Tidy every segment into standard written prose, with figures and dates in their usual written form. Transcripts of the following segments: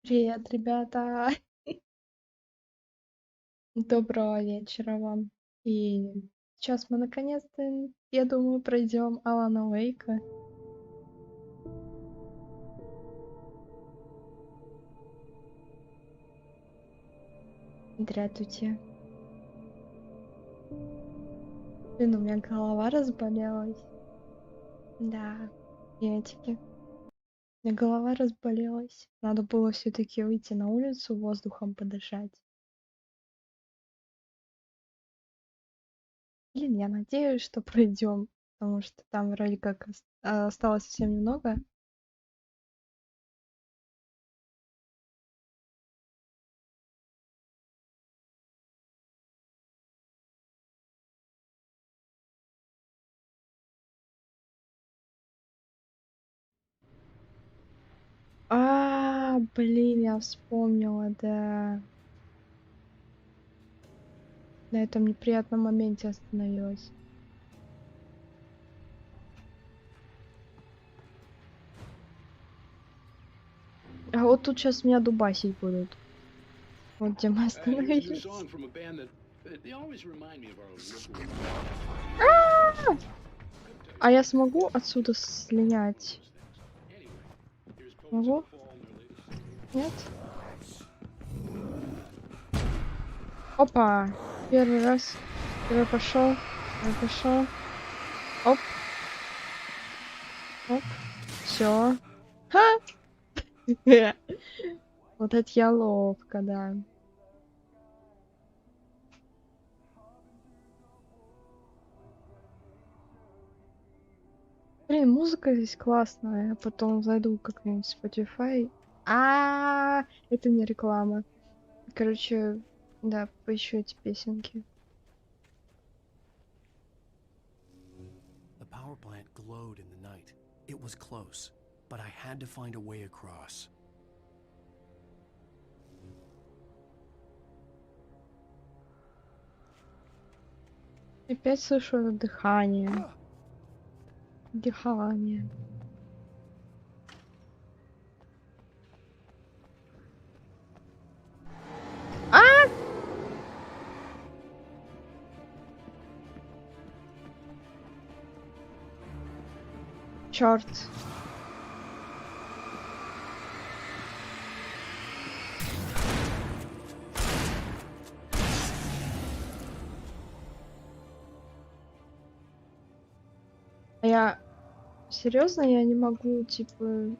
Привет, ребята! Доброго вечера вам. И сейчас мы наконец-то, я думаю, пройдем Алана Уэйка. Здравствуйте. Блин, у меня голова разболелась. Да, приветики. У меня голова разболелась. Надо было все-таки выйти на улицу, воздухом подышать. Блин, я надеюсь, что пройдем, потому что там вроде как осталось совсем немного. Блин, я вспомнила, да. На этом неприятном моменте остановилась. А вот тут сейчас меня дубасить будут. Вот где мы остановились. А я смогу отсюда слинять? Могу? Нет? Опа! Первый раз. Первый пошел. Первый пошел. Оп. Оп. Все. Ха! Вот это я ловко, да. Блин, музыка здесь классная. Я потом зайду как-нибудь в Spotify. Это не реклама. Короче, да, поищу эти песенки. The power plant glowed in the night. It was close, but I had to find a way across. Опять слышу это дыхание. Дыхание. Черт. Я серьезно, я не могу, типа.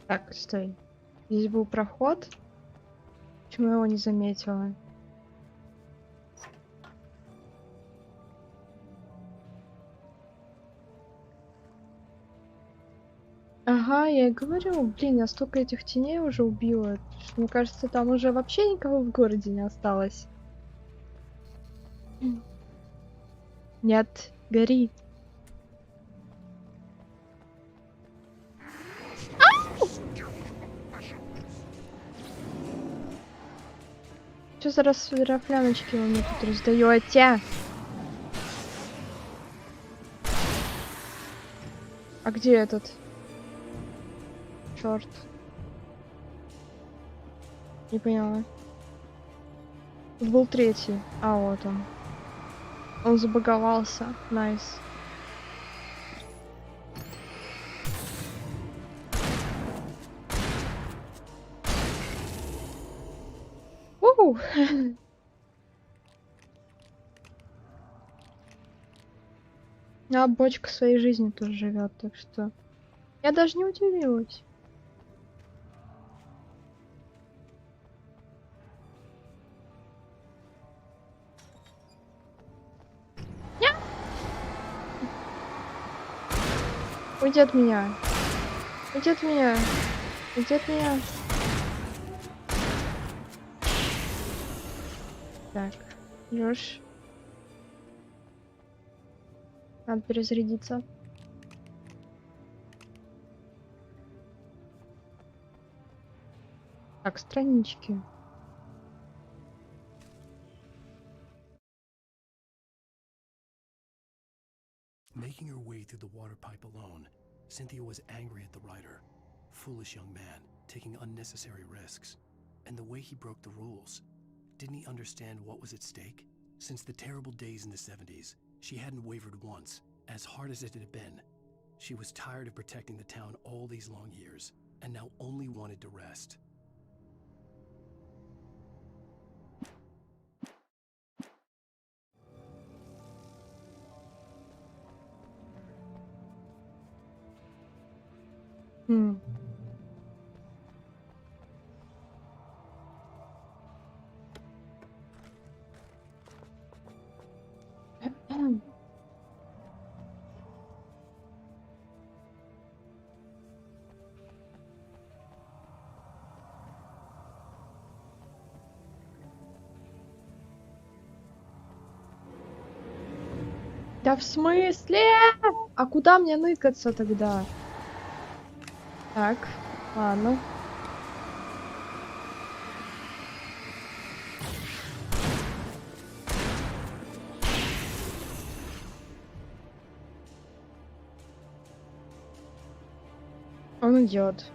Так, стой. Здесь был проход. Почему я его не заметила? Ага, я и говорю, блин, я столько этих теней уже убила. Что, мне кажется, там уже вообще никого в городе не осталось. Нет, гори. Что за расфляночки вы мне тут раздаете? А где этот? Черт. Не поняла. Тут был третий. А вот он. Он забаговался. Найс. Уу! А бочка своей жизни тоже живет, так что я даже не удивилась. Уйди от меня. Уйди от меня. Уйди от меня. Так, Лёш. Надо перезарядиться. Так, странички. Making her way through the water pipe alone, Cynthia was angry at the writer. Foolish young man, taking unnecessary risks. And the way he broke the rules. Didn't he understand what was at stake? Since the terrible days in the 70s, she hadn't wavered once, as hard as it had been. She was tired of protecting the town all these long years, and now only wanted to rest. Да в смысле? А куда мне ныкаться тогда? Так, ладно. Он идет.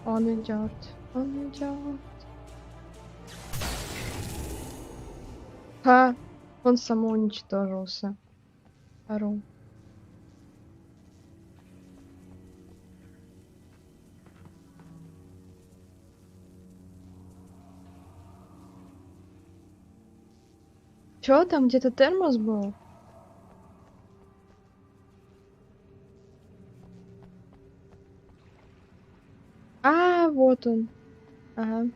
Он идет. Он идет. Ха! Он самоуничтожился. Ору. Чё, там где-то термос был? А, вот он. Ага.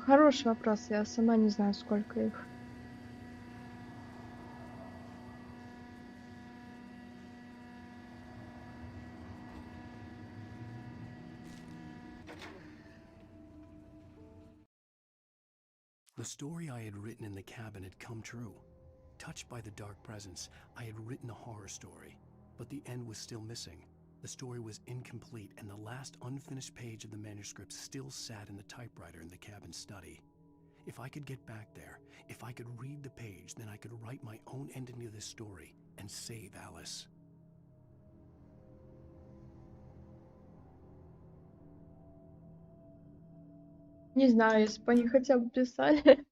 Хороший вопрос, я сама не знаю, сколько их. The story I had written in the cabin had come true. Touched by the dark presence, I had written a horror story, but the end was still missing. The story was incomplete, and the last unfinished page of the manuscript still sat in the typewriter in the cabin study. If I could get back there, if I could read the page, then I could write my own ending to this story and save Alice. Не знаю, если бы они хотя бы писали.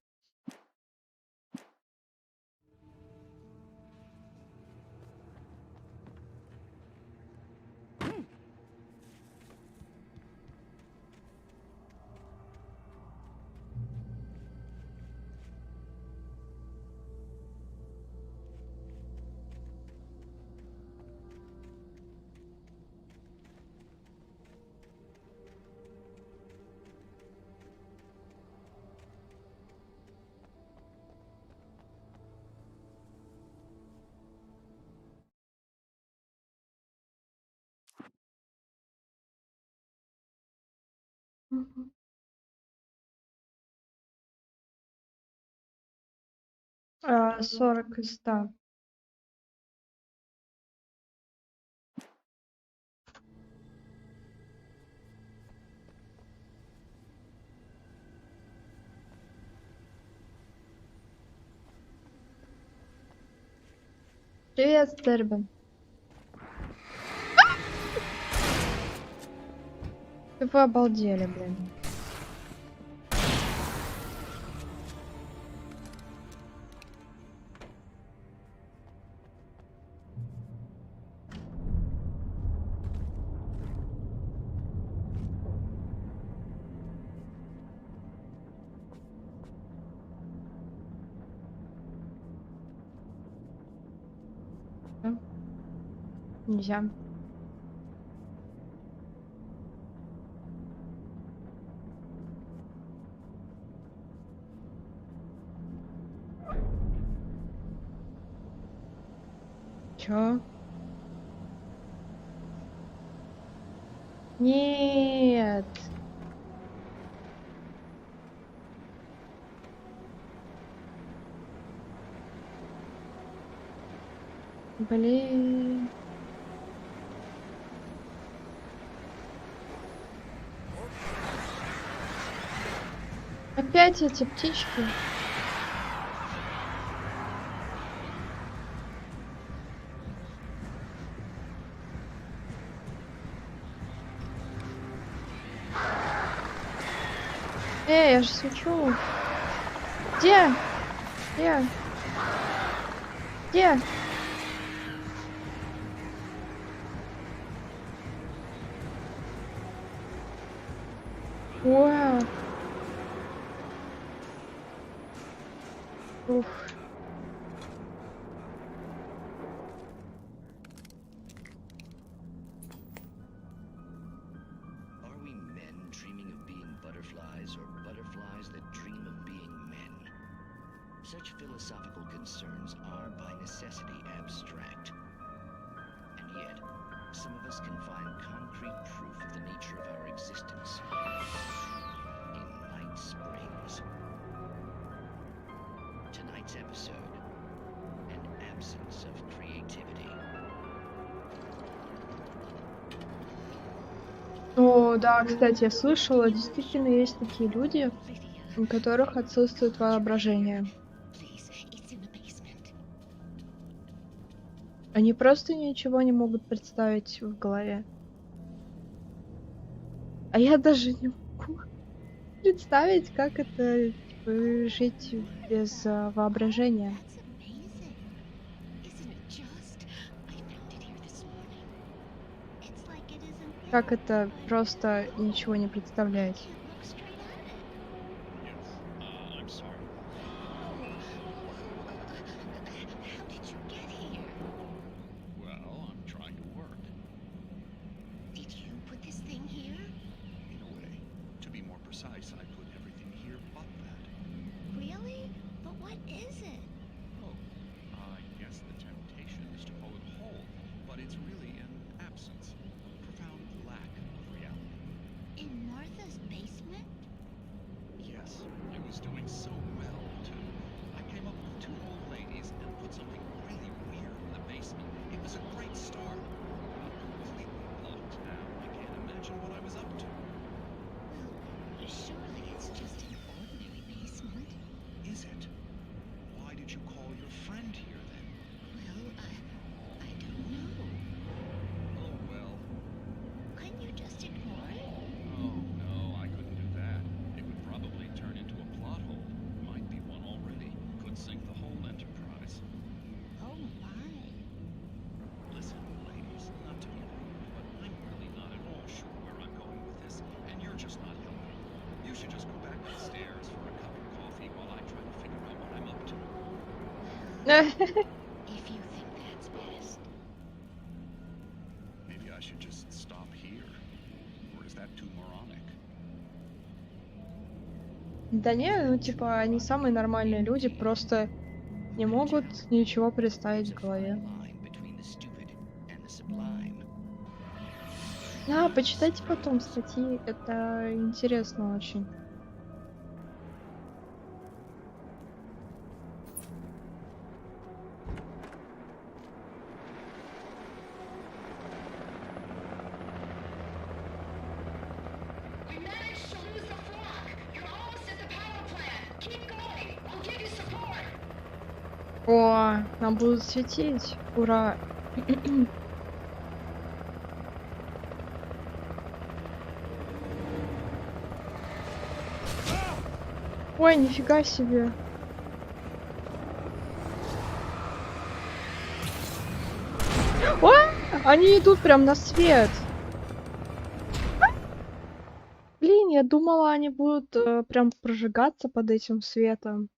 Мгм. 40 из 100. Привет, Стербин. Вы обалдели, блин. Да? Нельзя. Чё? Нет. Блин. Опять эти птички. Я же свечу. Где? Где? Где? Вау. Ух. Are we men dreaming of being butterflies or butterflies that dream of being men? Such philosophical concerns are by necessity abstract. And yet, some of us can find concrete proof of the nature of our existence in Night Springs. Tonight's episode, an absence of creativity. О, да, кстати, я слышала, действительно есть такие люди, у которых отсутствует воображение. Они просто ничего не могут представить в голове. А я даже не могу представить, как это, типа, жить без воображения. Как это просто ничего не представлять. Да не, ну типа они самые нормальные люди, просто не могут ничего представить в голове. Да, почитайте потом статьи, это интересно очень. О, нам будут светить. Ура. Ой, нифига себе. О, они идут прям на свет. Блин, я думала, они будут прям прожигаться под этим светом.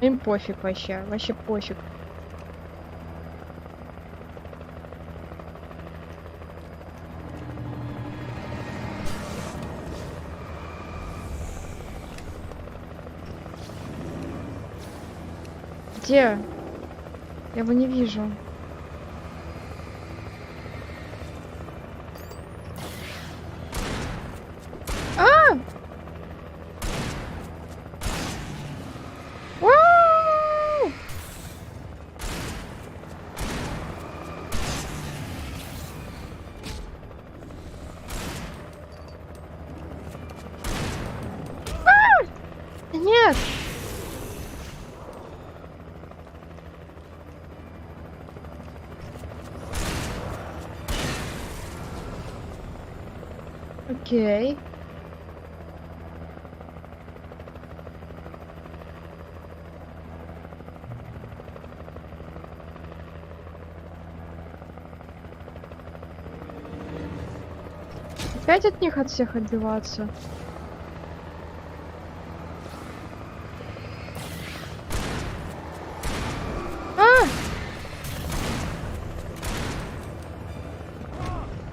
Им пофиг вообще, вообще пофиг. Где? Я его не вижу. А! Вау! Нет! Окей. Опять от них от всех отбиваться.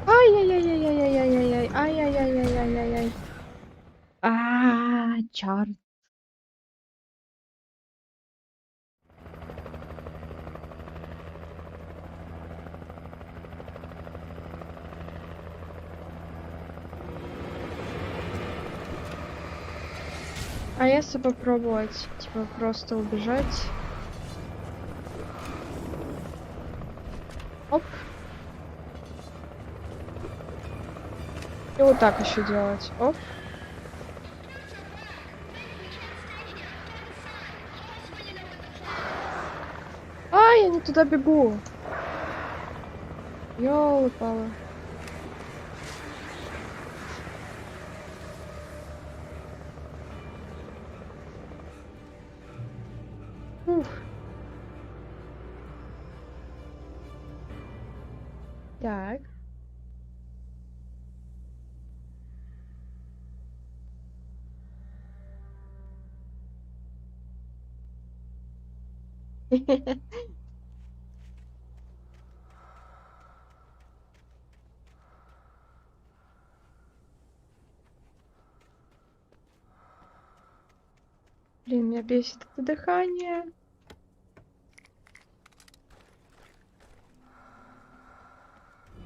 Ай-яй-яй-яй-яй-яй-яй-яй. Ай-яй-яй-яй-яй-яй-яй. Чёрт. А если попробовать, типа, просто убежать? Оп. И вот так еще делать. Оп. Я не туда бегу. Ёлы-палы. Ух. Так. Блин, меня бесит это дыхание.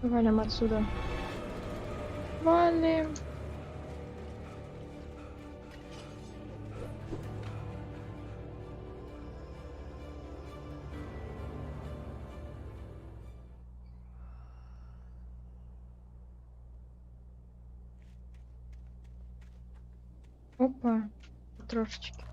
Валим отсюда. Валим. Опа. Трошечки.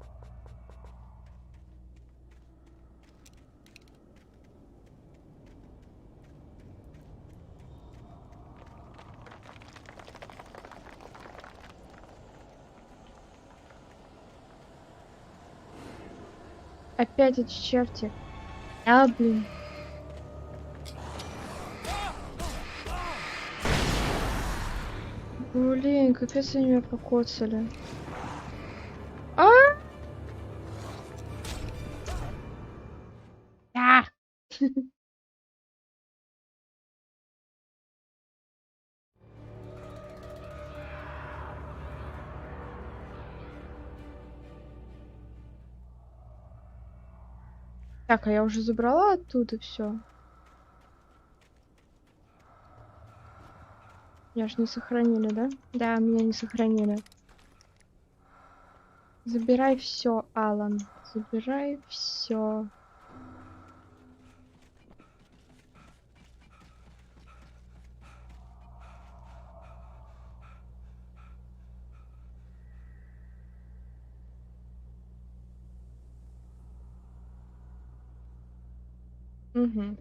Опять эти черти. Блин. Блин, капец они меня покоцали. А! Так, а я уже забрала оттуда все. Меня ж не сохранили, да? Да, меня не сохранили. Забирай все, Алан. Забирай все. Угу.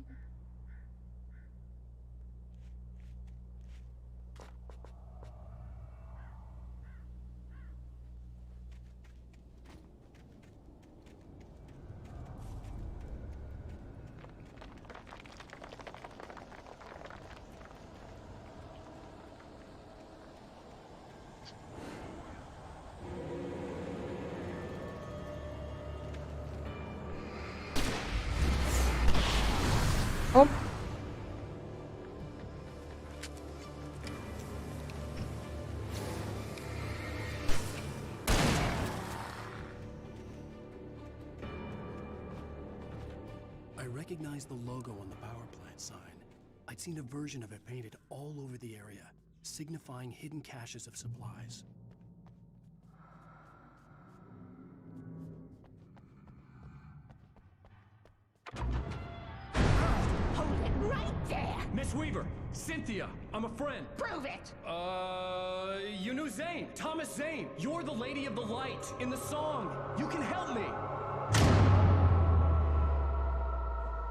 Оп. I recognized the logo on the power plant sign. I'd seen a version of it painted all over the area, signifying hidden caches of supplies. Hold it right there! Miss Weaver! Cynthia! I'm a friend! Prove it! You knew Zane! Thomas Zane! You're the Lady of the Light in the song! You can help me!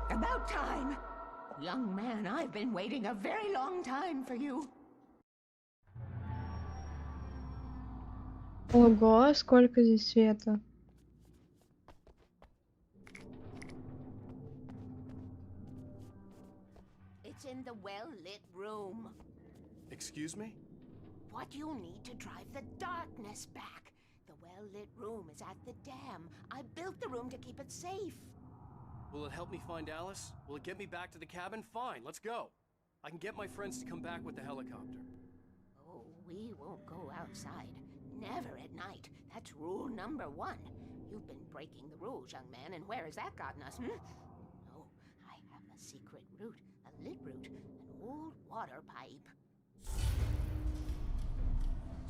About time! Young man, I've been waiting a very long time for you. Ого, сколько здесь света. It's in the well-lit room. Excuse me? What you need to drive the darkness back. The well-lit room is at the dam. I built the room to keep it safe. Will it help me find Alice? Will it get me back to the cabin? Fine, let's go. I can get my friends to come back with the helicopter. Oh, we won't go outside. Never at night. That's rule number 1. You've been breaking the rules, young man, and where has that gotten us, hmm? No, I have a secret route, a lit route, an old water pipe.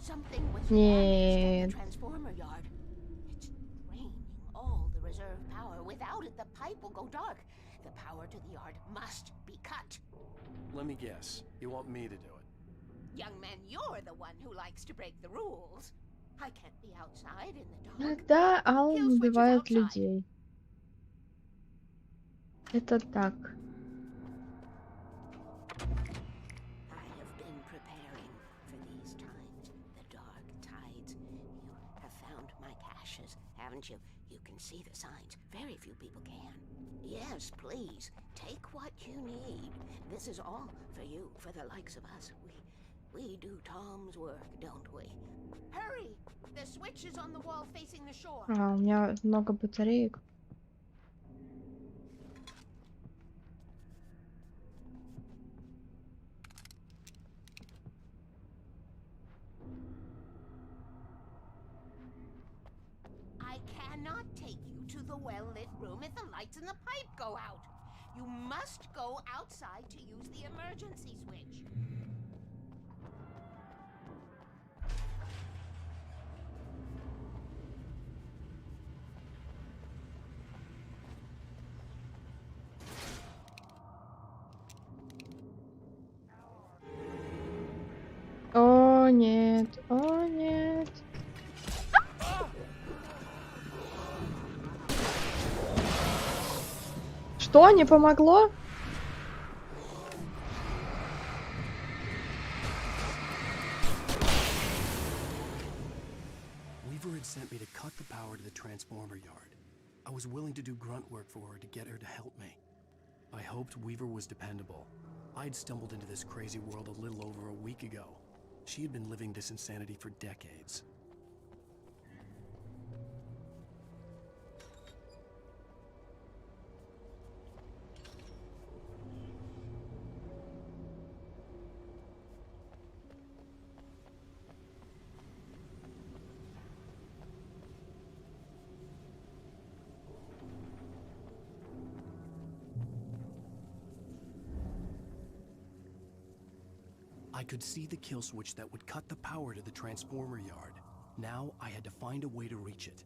Something was damaged at the transformer yard. It's draining all the reserve power. Without it, the pipe will go dark. The power to the yard must be cut. Let me guess. You want me to do it? Young man, you're the one who likes to break the rules. I can't be outside in the dark. Иногда Алан убивает людей. Это так. I have been preparing for these times, the dark tides. You have found my caches, haven't you? You can see the signs. Very few people can. Yes, please, take what you need. This is all for you, for the likes of us. We do Tom's work, don't we? Hurry! The switch is on the wall facing the shore. А, у меня много батареек. I cannot take you to the well-lit room if the lights in the pipe go out. You must go outside to use the emergency switch. О, нет, о, нет. Что, не помогло? Weaver had sent me to cut the power to the transformer yard. I was willing to do grunt work for her to get her to help me. I hoped Weaver was dependable. I'd stumbled into this crazy world a little over a week ago. She had been living this insanity for decades. I could see the kill switch that would cut the power to the transformer yard. Now I had to find a way to reach it.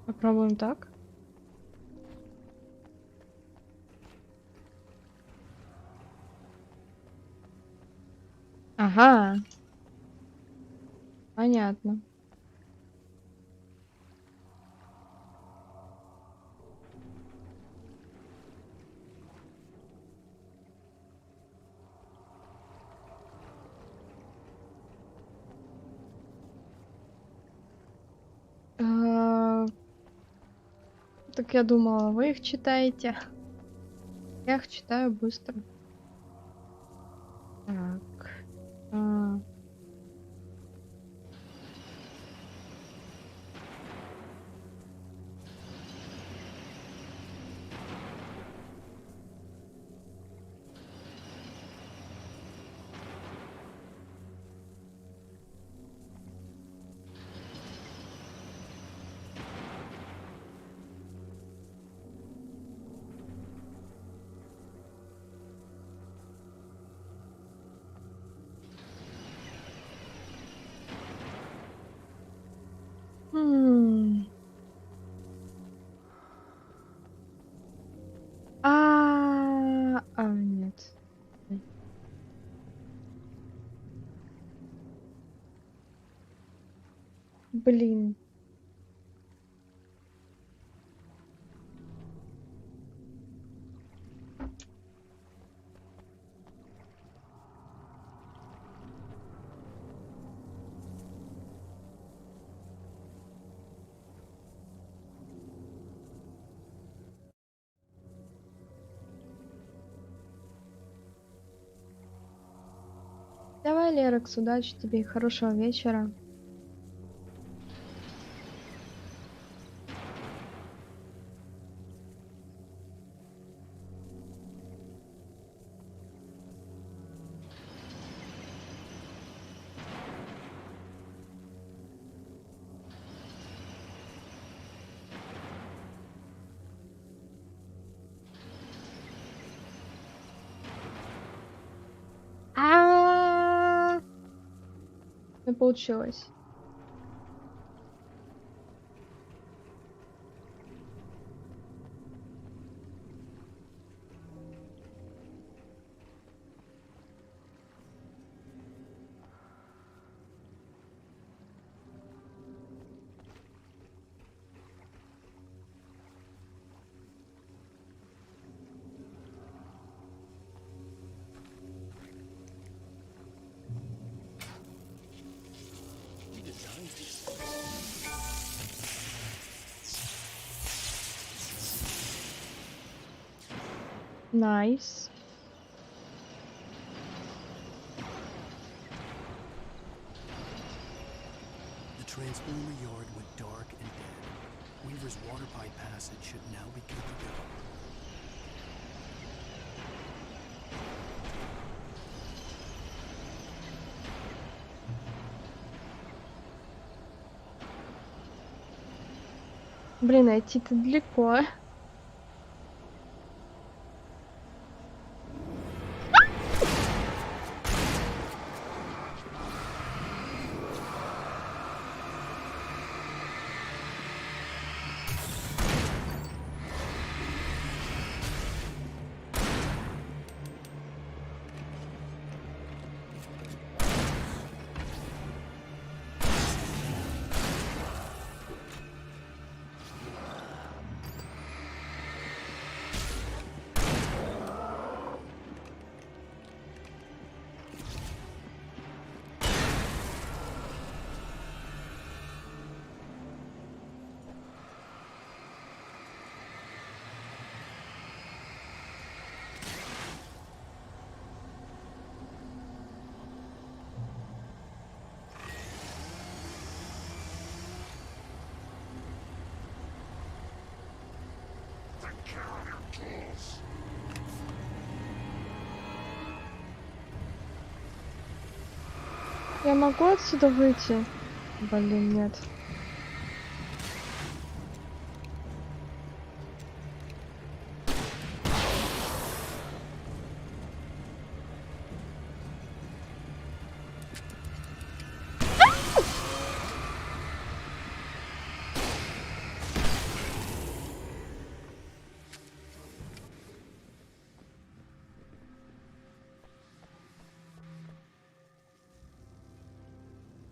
Попробуем так. Ага. Понятно. Так я думала, вы их читаете. Я их читаю быстро. Так. Блин. Давай, Лерекс, удачи тебе и хорошего вечера. Не получилось. Nice. The transformer yard went dark and dead. Weaver's water pipe passage should now be good to go. Блин, а идти-то далеко. Я могу отсюда выйти? Блин, нет.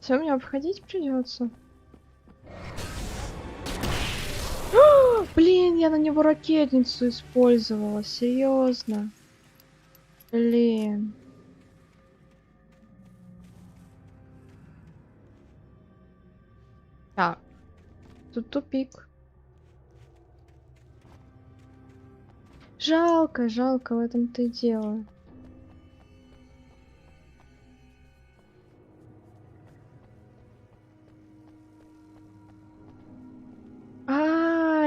Все, мне обходить придется. Блин, я на него ракетницу использовала. Серьезно. Блин. Так. Тут тупик. Жалко, жалко, в этом-то и дело.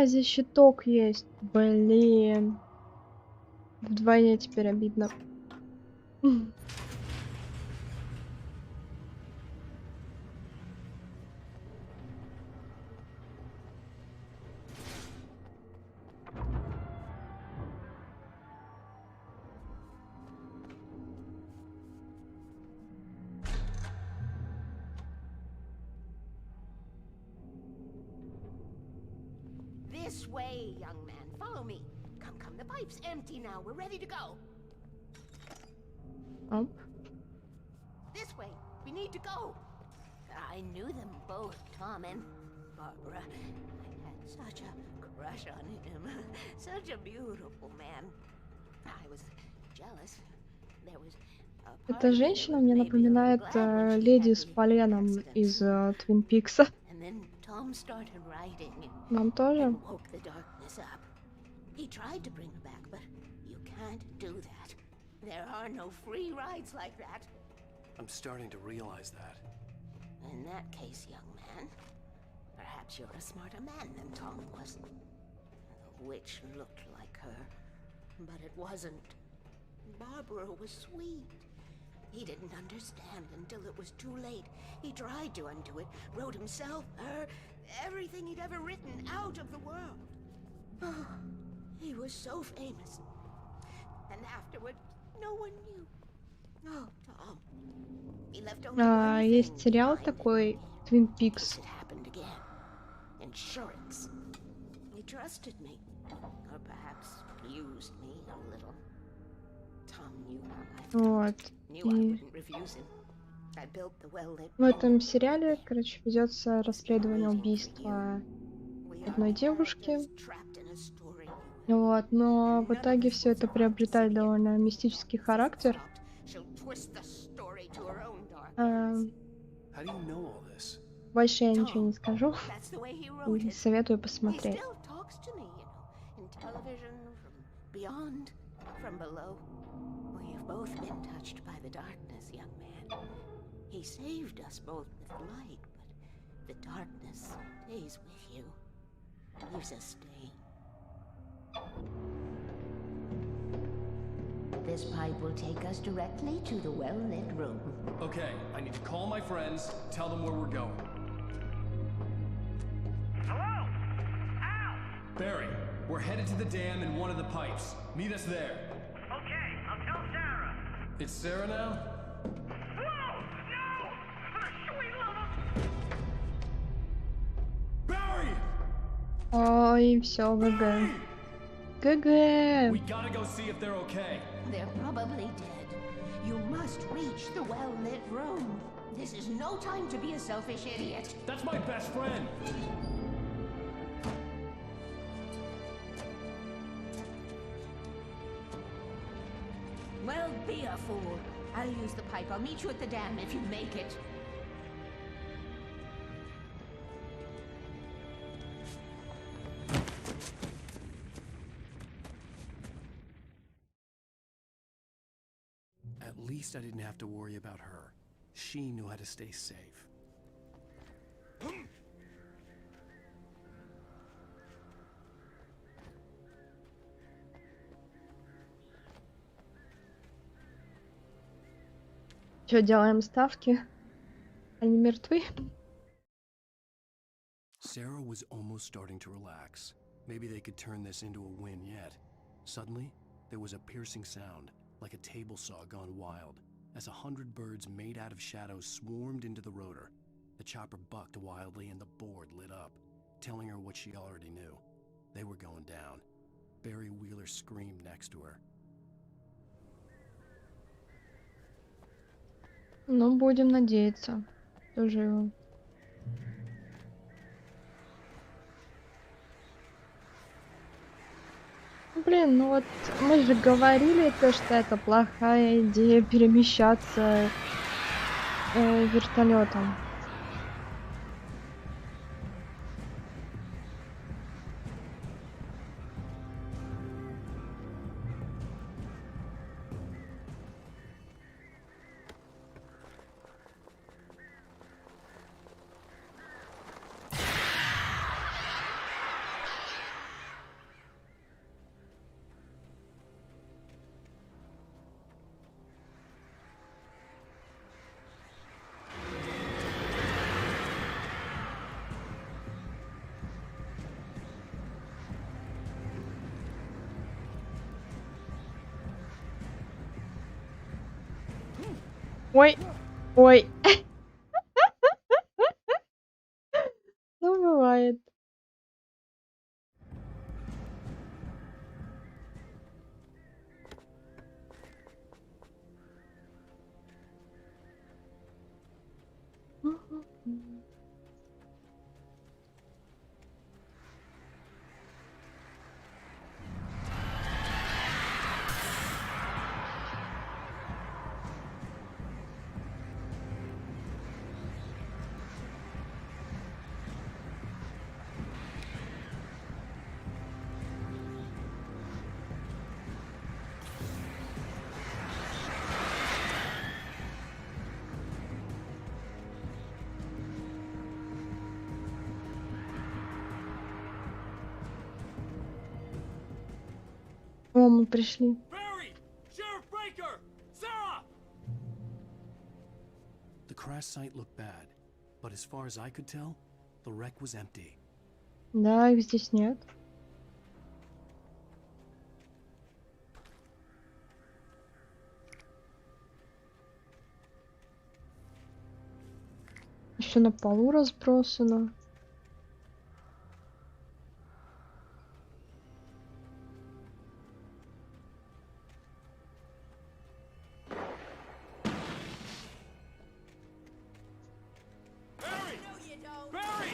Здесь щиток есть. Блин. Вдвойне теперь обидно. This way, young man. Follow me. Come, come. The pipe's empty now. We're ready to go. Оп. This way. We need to go. I knew them both, Tom and Barbara. I had such a crush on him. Such a beautiful man. I was jealous. There was a part Эта of me that женщина was мне maybe a little напоминает glad when she леди had с the поленом accident. из Твин Пикса. And then Tom started writing Вам тоже? and woke the darkness up. He tried to bring her back, but you can't do that. There are no free rides like that. I'm starting to realize that. In that case, young man, perhaps you're a smarter man than Tom was. The witch looked like her, but it wasn't. Barbara was sweet. He didn't understand until it was too late. He tried to undo it, wrote himself, her, everything he'd ever written out of the world. Oh, he was so famous. And afterward, no one knew. Oh, Tom. He left only one Есть thing сериал behind такой in Твин case Пикс. it happened again. Insurance. He trusted me. Or perhaps used me a little. Tom knew how I felt. Вот. Knew I И wouldn't refuse him. I built the well-lit в этом home. сериале, короче, ведется расследование убийства We are одной девушки. characters trapped in a story you Вот, но в None of итоге us все will это survive to приобретает see the довольно end. мистический If it's характер. stopped, she'll twist the story to her own dark А, ends. How do you know all this? Больше я ничего не Tom, скажу. that's the way he wrote И it. советую He посмотреть. still talks to me, in television, from beyond, from below. We have both been touched by the darkness, young man. He saved us both with light, but the darkness stays with you. Leaves a stain. This pipe will take us directly to the well-lit room. Okay, I need to call my friends, tell them where we're going. Hello? Al! Barry, we're headed to the dam in one of the pipes. Meet us there. Okay, I'll tell Sarah. It's Sarah now? Whoa! No! For the sweet love of... Barry! Ой, все, ГГ. ГГ. We gotta go see if they're okay. They're probably dead. You must reach the well-lit room. This is no time to be a selfish idiot. That's my best friend. Well, be a fool. I'll use the pipe. I'll meet you at the dam if you make it. At least I didn't have to worry about her. She knew how to stay safe. Что, делаем ставки? Они мертвы? Sarah was almost starting to relax. Maybe they could turn this into a win yet. Suddenly, there was a piercing sound, like a table saw gone wild, as 100 birds made out of shadows swarmed into the rotor. The chopper bucked wildly and the board lit up, telling her what she already knew. They were going down. Barry Wheeler screamed next to her. Ну, будем надеяться. Тоже его. Блин, ну вот мы же говорили то, что это плохая идея перемещаться вертолетом. Ой, ой. Ну, бывает. О, мы пришли. Barry! Sheriff Breaker! Sarah! The crash site looked bad, but as far as I could tell, the wreck was empty. Да, их здесь нет. Еще на полу разбросано. Barry! No, you don't. Barry!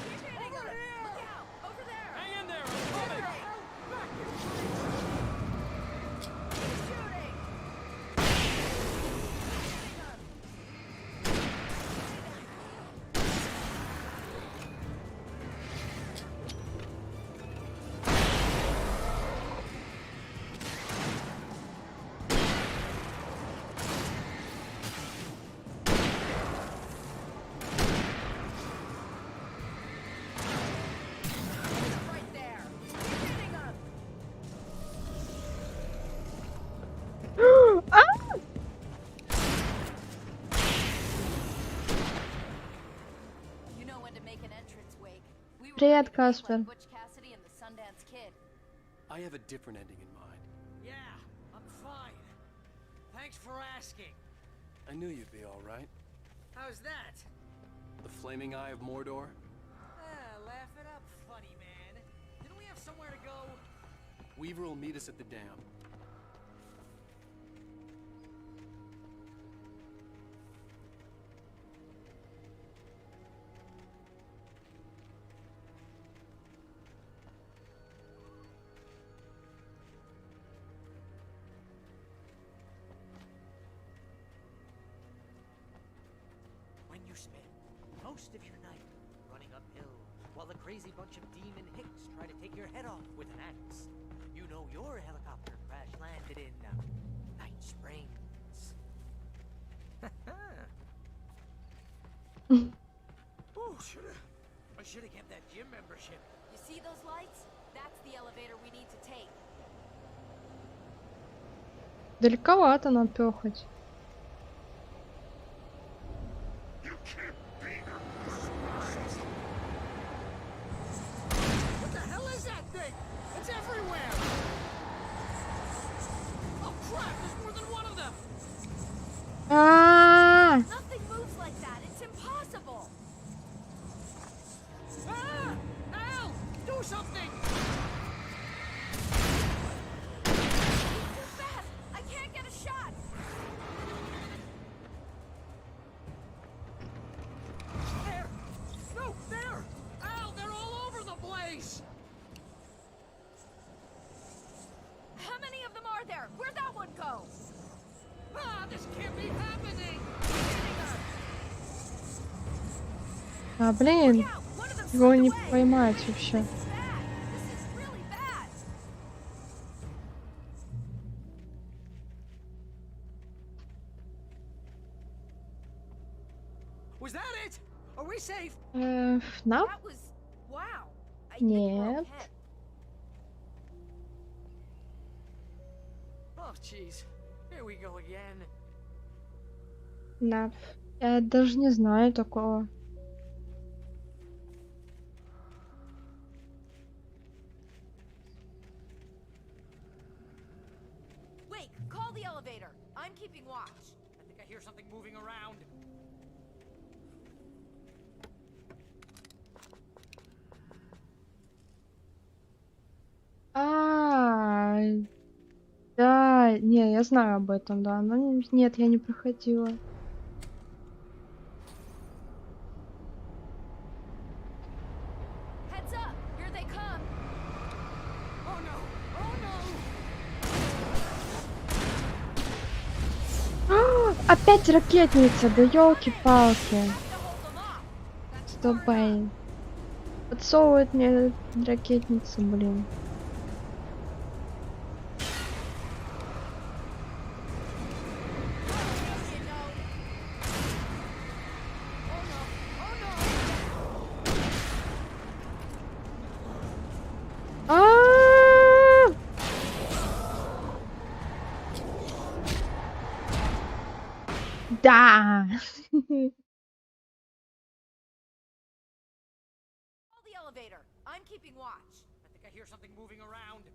Keep hitting her. Look out! Over there! Hang in there! I'm coming! He's shooting! Right there! Keep hitting him! You know when to make an entrance, Wake. We were Привет, ready to be Каспер. like Butch Cassidy and the Sundance Kid. I have a different ending in mind. Yeah, I'm fine. Thanks for asking. I knew you'd be all right. How's that? The flaming eye of Mordor? Laugh it up, funny man. Didn't we have somewhere to go? Weaver will meet us at the dam. When you spend most of your night running uphill while a crazy bunch of demon hicks try to take your head off with an axe, you know your helicopter crash landed in Night Springs. Oh, I should have kept that gym membership. You see those lights? That's the elevator we need to take. Далековато нам пёхать. What the hell is that thing? It's everywhere! Oh crap, there's more than one of them! А! Nothing moves like that. It's impossible. Ah! Al! Do something! He's too fast. I can't get a shot. There! No, there! Al, they're all over the place! How many of them are there? Where'd that one go? Ah, this can't be happening! А, блин, Yeah, one of them его slipped не away. поймать вообще. This is bad. This is really bad. Was that it? Are we safe? FNAF? That was wow. I think we're Нет. okay. Oh, jeez. Here we go again. FNAF. Я даже не знаю такого. Wake, call the elevator. I'm keeping watch. I think I hear something moving around. А, да, не, я знаю об этом, да, но нет, я не проходила. Heads up. Here they come. Oh no! Oh no! Опять ракетница, да елки-палки. Have to hold them off. That's Стоп, far enough. блин. Подсовывает мне ракетницу, блин. You know. Oh no. Oh no. А! Да! Call the elevator. I'm keeping watch. I think I hear something moving around.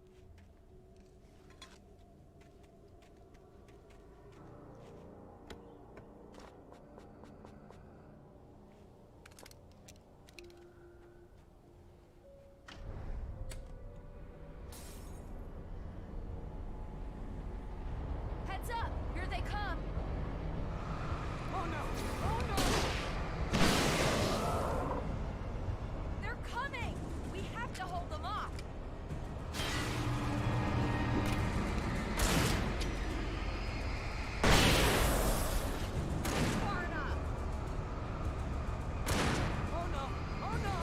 Heads up! Here they come! Oh no! Oh no! They're coming! We have to hold them off! Far enough! Oh no! Oh no!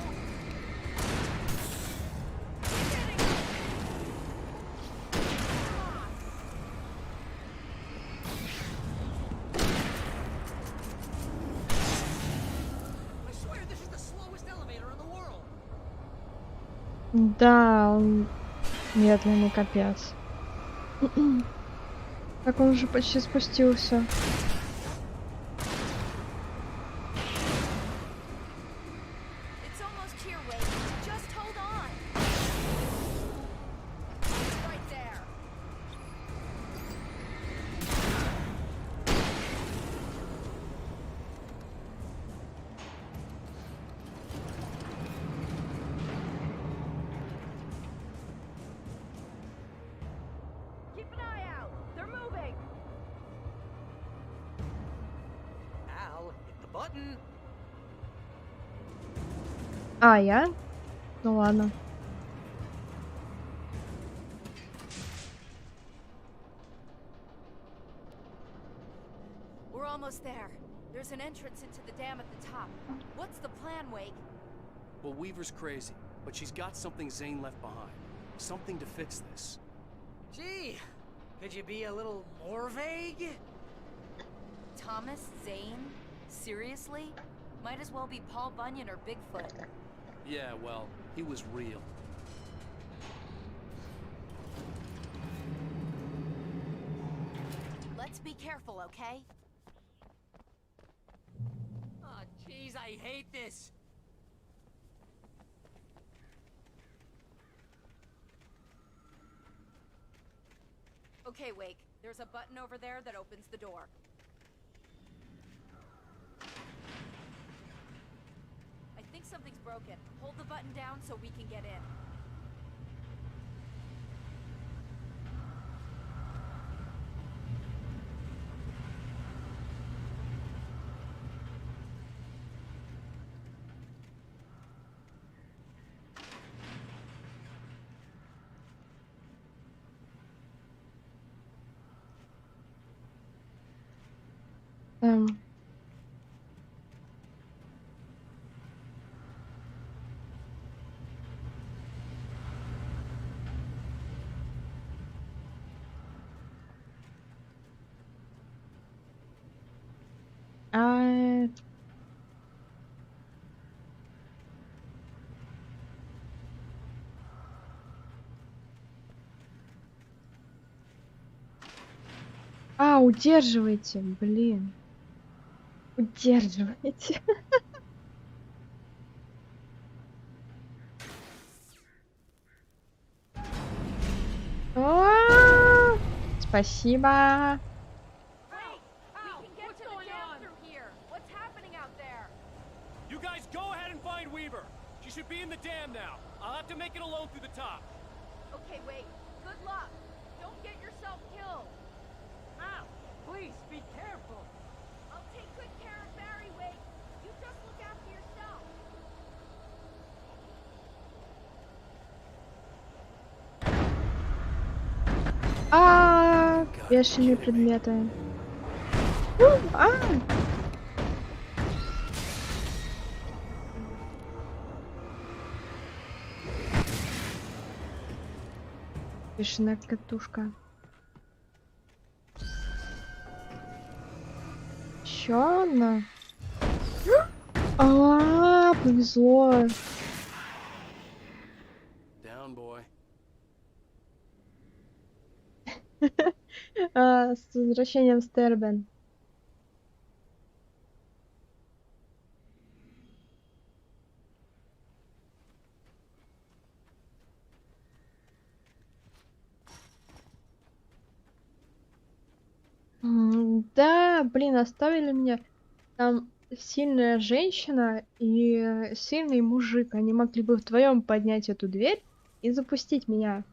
Getting them! Come on! I swear this is the slowest elevator in the world. Да, он медленный капец. Так он уже почти спустился. It's almost here, Wade. Just hold on! Right there! Keep an eye out! They're moving! Al, hit the button. А, я? Ну ладно. We're almost there. There's an entrance into the dam at the top. What's the plan, Wake? Well, Weaver's crazy, but she's got something Zane left behind. Something to fix this. Gee, could you be a little more vague? Thomas Zane? Seriously? Might as well be Paul Bunyan or Bigfoot. Yeah, well, he was real. Let's be careful, okay? Oh, jeez, I hate this. Okay, Wake. There's a button over there that opens the door. I think something's broken. Hold the button down so we can get in. А, удерживайте, блин. Удерживайте. А, спасибо. Wait! We can get to the dam through here! What's happening out there? You guys go ahead and find Weaver. She should be in the dam now. I'll have to make it alone through the top. Okay, Wake. Good luck. Don't get yourself killed. Al, please be careful. I'll take good care of Barry, Wake. You just look after yourself. Бешеные предметы. А! Бешеная катушка. Еще одна. Повезло. Down, boy. С возвращением Стербен. Да, блин, оставили меня. Там сильная женщина и сильный мужик. Они могли бы вдвоем поднять эту дверь и запустить меня.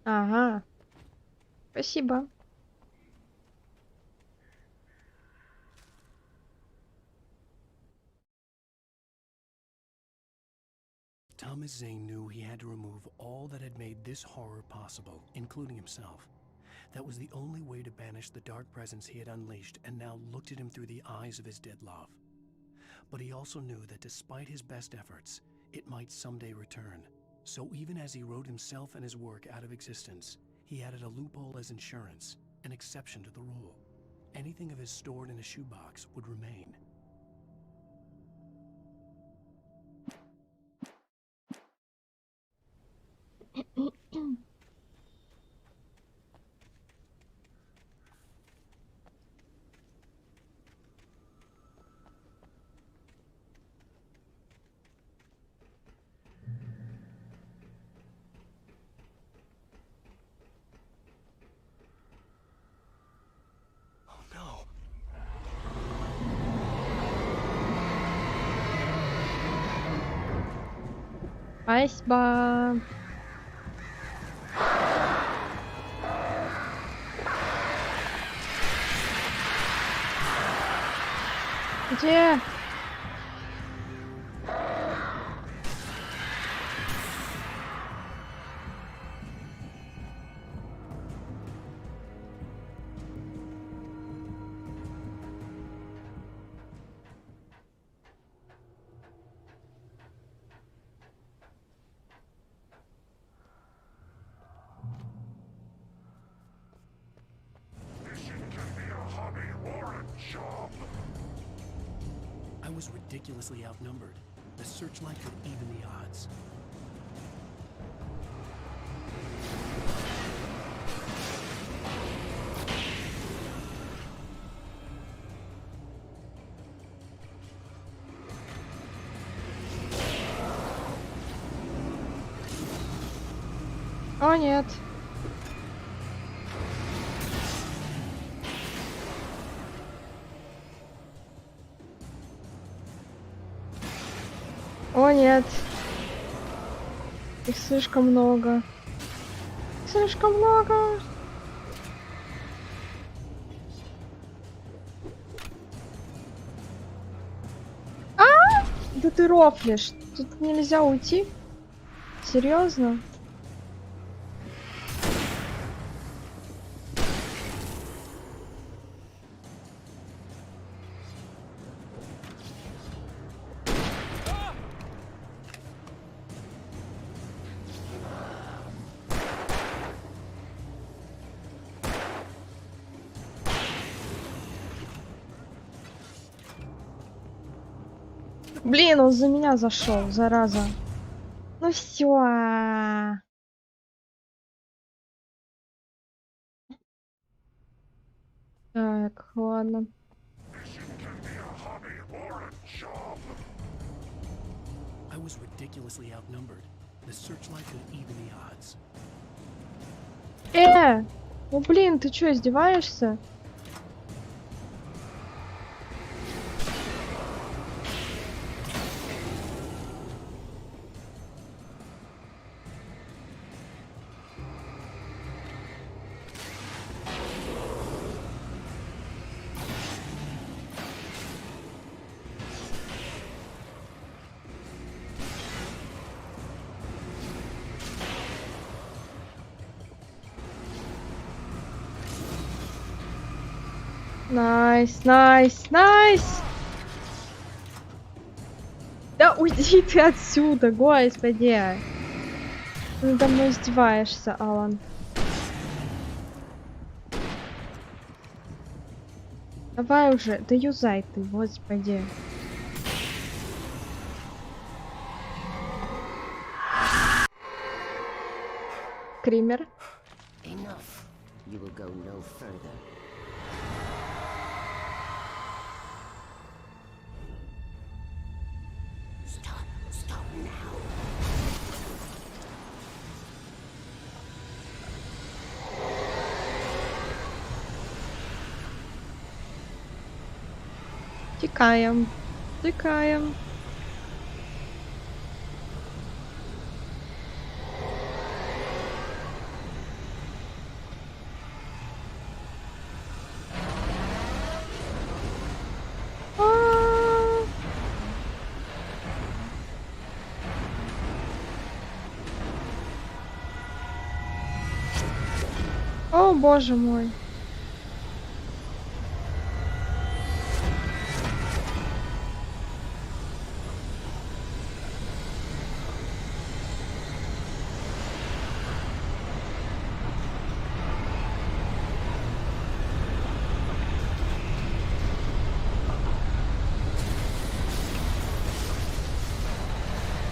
Ага, спасибо. Thomas Zane knew he had to remove all that had made this horror possible, including himself. That was the only way to banish the dark presence he had unleashed and now looked at him through the eyes of his dead love. But he also knew that despite his best efforts, it might someday return. So even as he wrote himself and his work out of existence, he added a loophole as insurance, an exception to the rule. Anything of his stored in a shoebox would remain. Спасибо. Где? I was ridiculously outnumbered. The searchlight could even the odds. О, нет. О, нет. Их слишком много. Слишком много. Да ты рофлишь. Тут нельзя уйти. Серьезно? Блин, он за меня зашел, зараза. Ну все. Так, ладно. I was ridiculously outnumbered. The searchlight could even the odds. Ну блин, ты что, издеваешься? Найс, найс, найс! Да уйди ты отсюда, господи! Ты надо мной издеваешься, Алан. Давай уже, да юзай ты, господи. Кример. Enough. You will go no further. Тікаємо. Тікаємо. О, боже мой.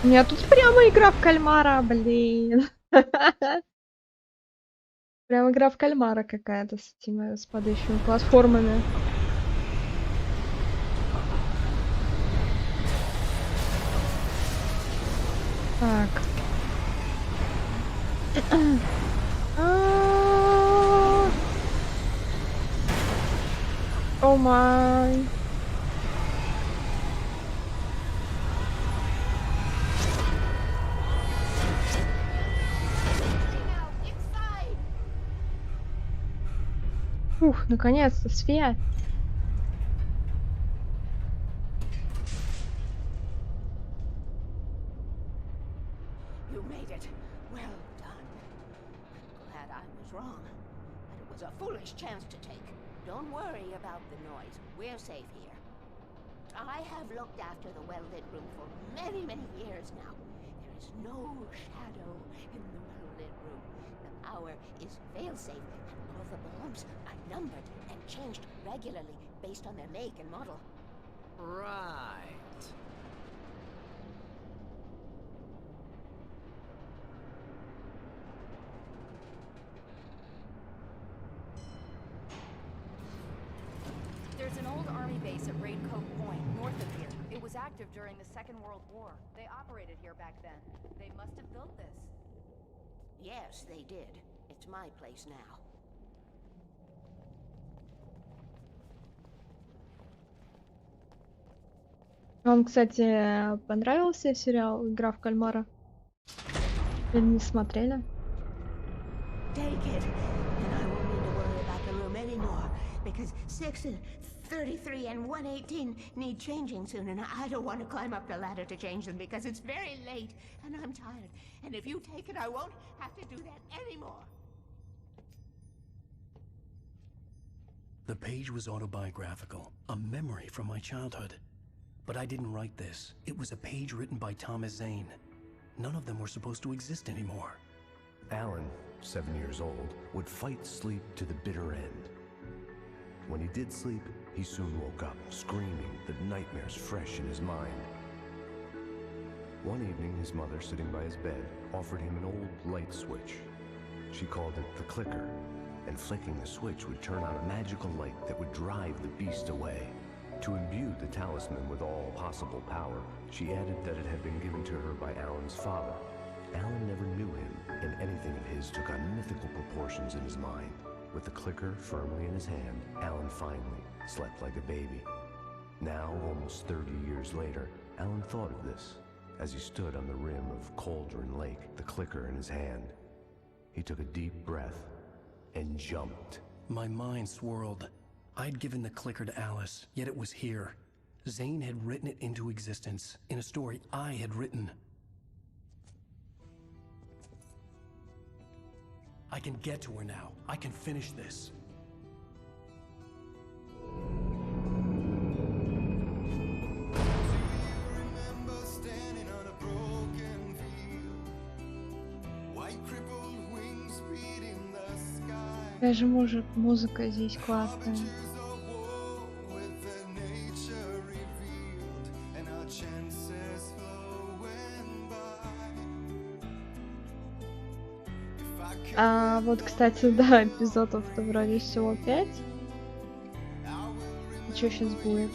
У меня тут прямо игра в кальмара, блин. Прям игра в кальмара какая-то с этими с падающими платформами. Так. О май. Ух, наконец-то, свет. You made it. Well done. I'm glad I was wrong. But it was a foolish chance to take. Don't worry about the noise. We're safe here. I have looked after the well-lit room for many, many years now. There is no shadow in the well-lit room. The power is fail-safe, and all the bulbs are numbered and changed regularly based on their make and model. Right. There's an old army base at Raincoat Point, north of here. It was active during the Second World War. They operated here back then. They must have built this. Yes, they did. It's my place now. Вам, кстати, понравился сериал «Игра в кальмара»? Или не смотрели? Take it, and I won't need to worry about the room anymore, because 6 and 33 and 118 need changing soon, and I don't want to climb up the ladder to change them because it's very late, and I'm tired. And if you take it, I won't have to do that anymore. The page was autobiographical, a memory from my childhood. But I didn't write this. It was a page written by Thomas Zane. None of them were supposed to exist anymore. Alan, 7 years old, would fight sleep to the bitter end. When he did sleep, he soon woke up, screaming, the nightmares fresh in his mind. One evening, his mother, sitting by his bed, offered him an old light switch. She called it the clicker, and flicking the switch would turn on a magical light that would drive the beast away. To imbue the talisman with all possible power, she added that it had been given to her by Alan's father. Alan never knew him, and anything of his took on mythical proportions in his mind. With the clicker firmly in his hand, Alan finally slept like a baby. Now, almost 30 years later, Alan thought of this as he stood on the rim of Cauldron Lake, the clicker in his hand. He took a deep breath and jumped. My mind swirled. I'd given the clicker to Alice, yet it was here. Zane had written it into existence, in a story I had written. I can get to her now. I can finish this. Даже музыка здесь классная. А вот, кстати, да, эпизодов-то вроде всего 5. И что сейчас будет?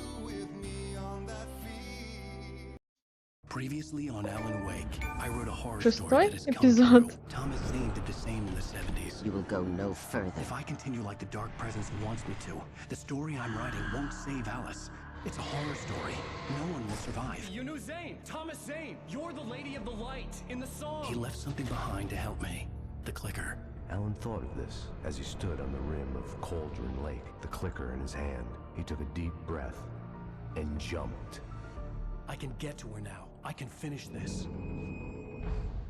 Previously on Alan Wake, I wrote a horror Шестой story that has come эпизод. true. Thomas Zane did the same in the 70s. You will go no further. If I continue like the Dark Presence wants me to, the story I'm writing won't save Alice. It's a horror story. No one will survive. You knew Zane! Thomas Zane! You're the lady of the light in the song! He left something behind to help me. The clicker. Alan thought of this as he stood on the rim of Cauldron Lake, the clicker in his hand. He took a deep breath and jumped. I can get to her now. I can finish this.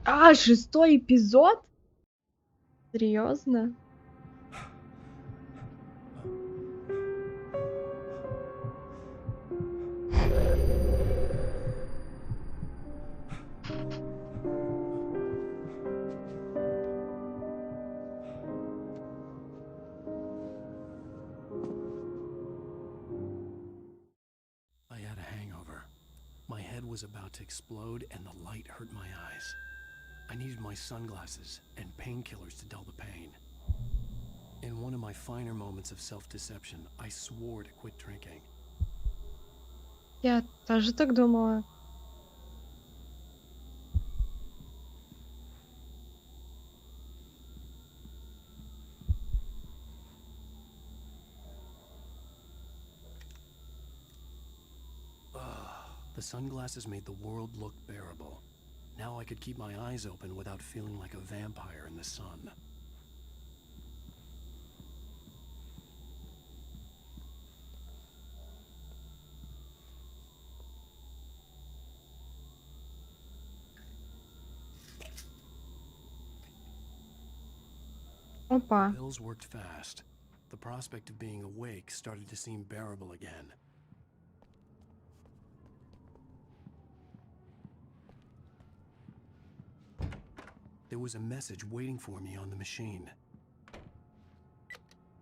А, 6-й эпизод? Серьезно? I had a hangover. My head was about to explode and the light hurt my eyes. I needed my sunglasses and painkillers to dull the pain. In one of my finer moments of self-deception, I swore to quit drinking. Я тоже так думала. The sunglasses made the world look bearable. Now I could keep my eyes open without feeling like a vampire in the sun. Опа. Pills worked fast. The prospect of being awake started to seem bearable again. There was a message waiting for me on the machine.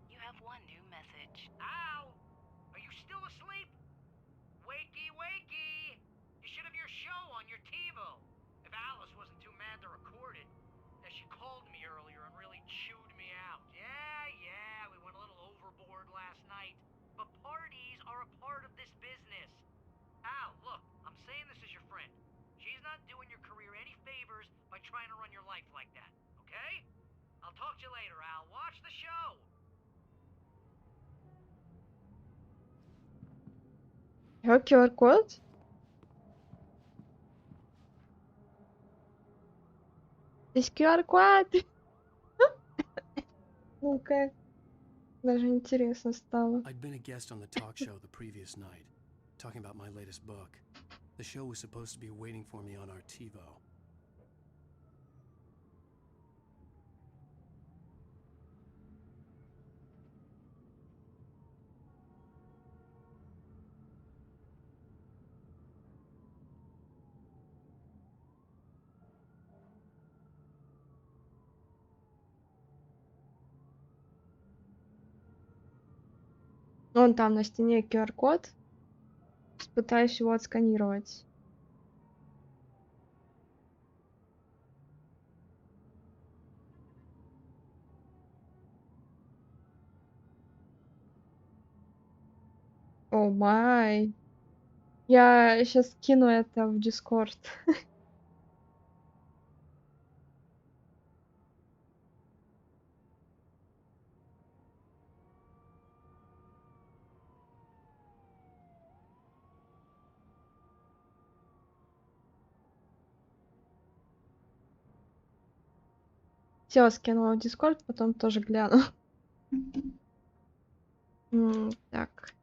You have one new message. Ow! Are you still asleep? Wakey, wakey! You should have your show on your TiVo. If Alice wasn't too mad to record it. As she called me earlier and really chewed me out. Yeah, we went a little overboard last night. But parties are a part of this business. Al, look, I'm saying this as your friend. She's not doing your career any favors by trying to run your life like that, okay? I'll talk to you later, Al. Watch the show! QR-код? Здесь QR-код! Ну-ка, даже интересно стало. I'd been a guest on the talk show the previous night, talking about my latest book. The show was supposed to be waiting for me on our TiVo. Вон там на стене QR-код. Пытаюсь его отсканировать. О май. Я сейчас кину это в Discord. Все, скинула в Discord, потом тоже гляну. Так.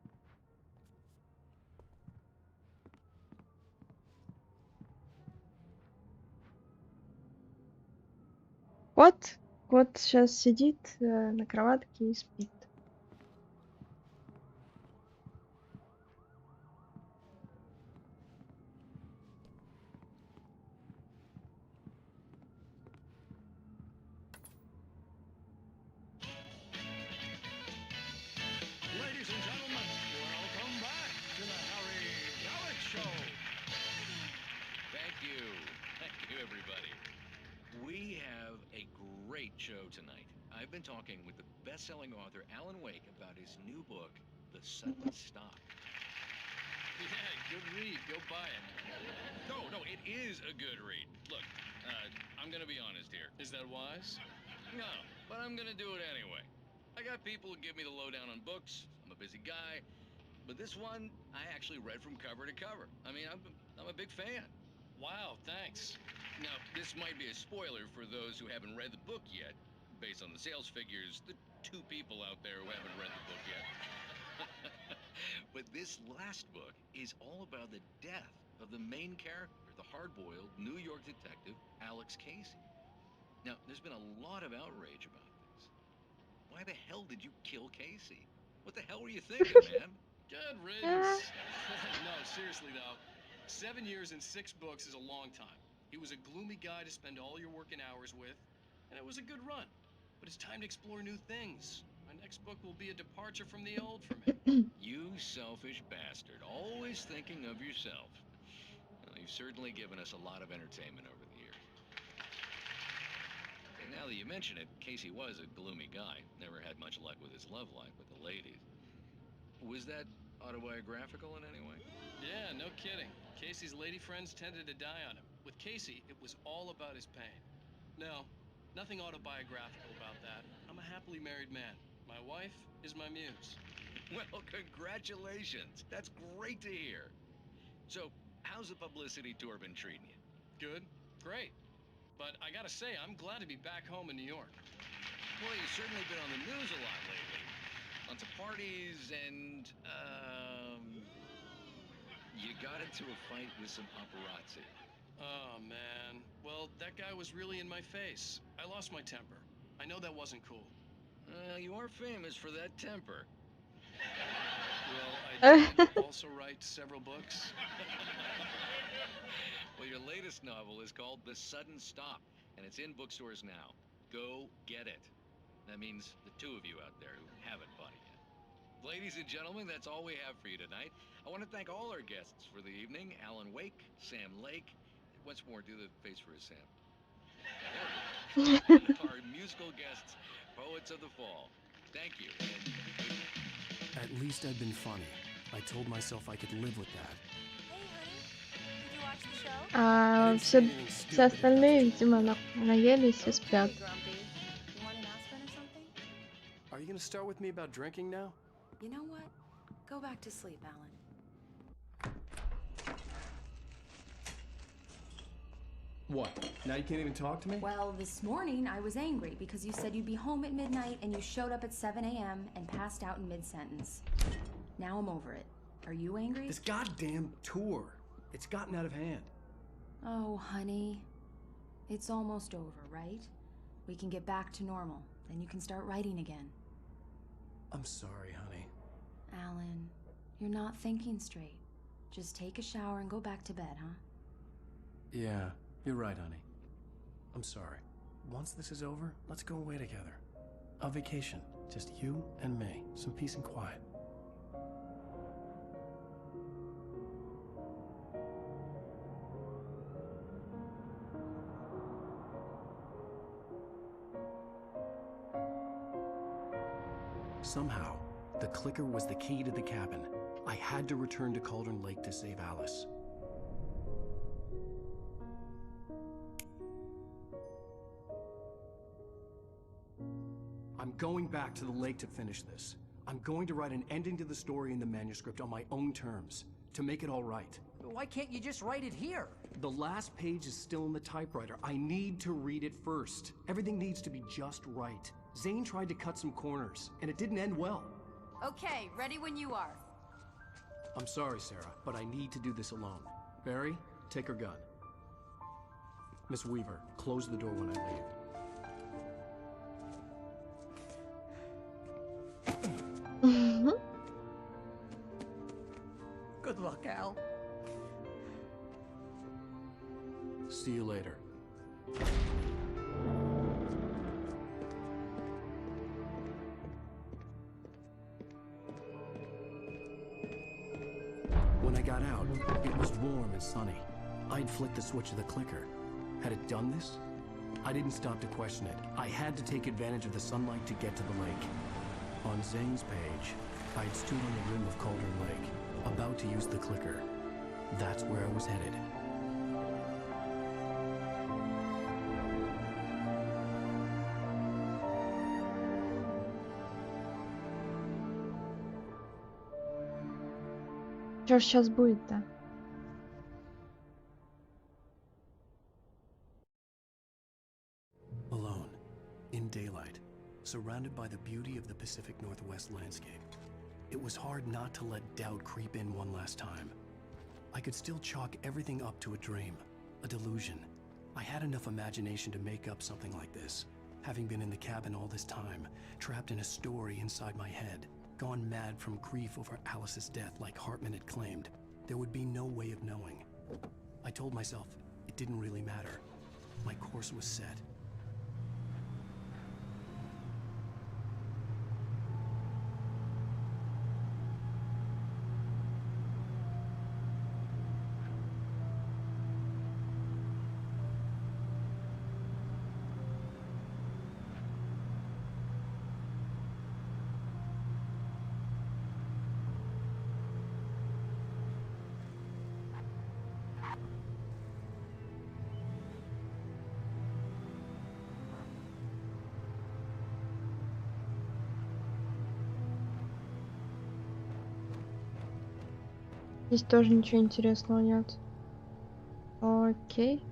Кот сейчас сидит на кроватке и спит. Ladies and gentlemen, welcome back to the Harry Alec Show. Thank you. Thank you, everybody. We have a great show tonight. I've been talking with the best-selling author Alan Uwaick about his new book, The Sudden Stop. Yeah, good read. Go buy it. No, it is a good read. Look, I'm gonna be honest here. Is that wise? No, but I'm gonna do it anyway. I got people who give me the lowdown on books. I'm a busy guy. But this one, I actually read from cover to cover. I mean, I'm a big fan. Wow, thanks. Now, this might be a spoiler for those who haven't read the book yet. Based on the sales figures, the 2 people out there who haven't read the book yet. But this last book is all about the death of the main character, the hard-boiled New York detective, Alex Casey. Now, there's been a lot of outrage about this. Why the hell did you kill Casey? What the hell were you thinking, man? Good riddance. No, seriously though. 7 years and 6 books is a long time. He was a gloomy guy to spend all your working hours with, and it was a good run. But it's time to explore new things. My next book will be a departure from the old for me. You selfish bastard, always thinking of yourself. Well, you've certainly given us a lot of entertainment over the years. And now that you mention it, Casey was a gloomy guy. Never had much luck with his love life with the ladies. Was that autobiographical in any way? Yeah, no kidding. Casey's lady friends tended to die on him. With Casey, it was all about his pain. No, nothing autobiographical about that. I'm a happily married man. My wife is my muse. Well, congratulations. That's great to hear. So, how's the publicity tour been treating you? Good, great. But I gotta say, I'm glad to be back home in New York. Well, you've certainly been on the news a lot lately. Lots of parties and, you got into a fight with some paparazzi. Oh, man. Well, that guy was really in my face. I lost my temper. I know that wasn't cool. You are famous for that temper. Well, I did also write several books. Well, your latest novel is called The Sudden Stop, and it's in bookstores now. Go get it. That means the 2 of you out there who haven't bought it yet. Ladies and gentlemen, that's all we have for you tonight. I want to thank all our guests for the evening. Alan Uwaick, Sam Lake. Once more, do the face for his Sam. And our musical guests, Poets of the Fall. Thank you. At least I've been funny. I told myself I could live with that. Hey, honey. Did you watch the show? А все остальные, видимо, наелись и спят. Okay, Grumpy. You want an aspirin or something? Are you gonna start with me about drinking now? You know what? Go back to sleep, Alan. What? Now you can't even talk to me? Well, this morning I was angry because you said you'd be home at midnight and you showed up at 7 a.m. and passed out in mid-sentence. Now I'm over it. Are you angry? This goddamn tour. It's gotten out of hand. Oh, honey. It's almost over, right? We can get back to normal. Then you can start writing again. I'm sorry, honey. Alan, you're not thinking straight. Just take a shower and go back to bed, huh? Yeah, you're right, honey. I'm sorry. Once this is over, let's go away together. A vacation. Just you and me. Some peace and quiet. Somehow, the clicker was the key to the cabin. I had to return to Cauldron Lake to save Alice. I'm going back to the lake to finish this. I'm going to write an ending to the story in the manuscript on my own terms, to make it all right. Why can't you just write it here? The last page is still in the typewriter. I need to read it first. Everything needs to be just right. Zane tried to cut some corners, and it didn't end well. Okay, ready when you are. I'm sorry, Sarah, but I need to do this alone. Barry, take her gun. Miss Weaver, close the door when I leave. Good luck, Al. See you later. When I got out, it was warm and sunny. I'd flicked the switch of the clicker. Had it done this? I didn't stop to question it. I had to take advantage of the sunlight to get to the lake. On Zane's page, I'd stood on the rim of Cauldron Lake, about to use the clicker. That's where I was headed. Что ж сейчас будет-то? Alone, in daylight, surrounded by the beauty of the Pacific Northwest landscape. It was hard not to let doubt creep in one last time. I could still chalk everything up to a dream, a delusion. I had enough imagination to make up something like this, having been in the cabin all this time, trapped in a story inside my head, gone mad from grief over Alice's death like Hartman had claimed. There would be no way of knowing. I told myself it didn't really matter. My course was set. Здесь тоже ничего интересного нет. Окей.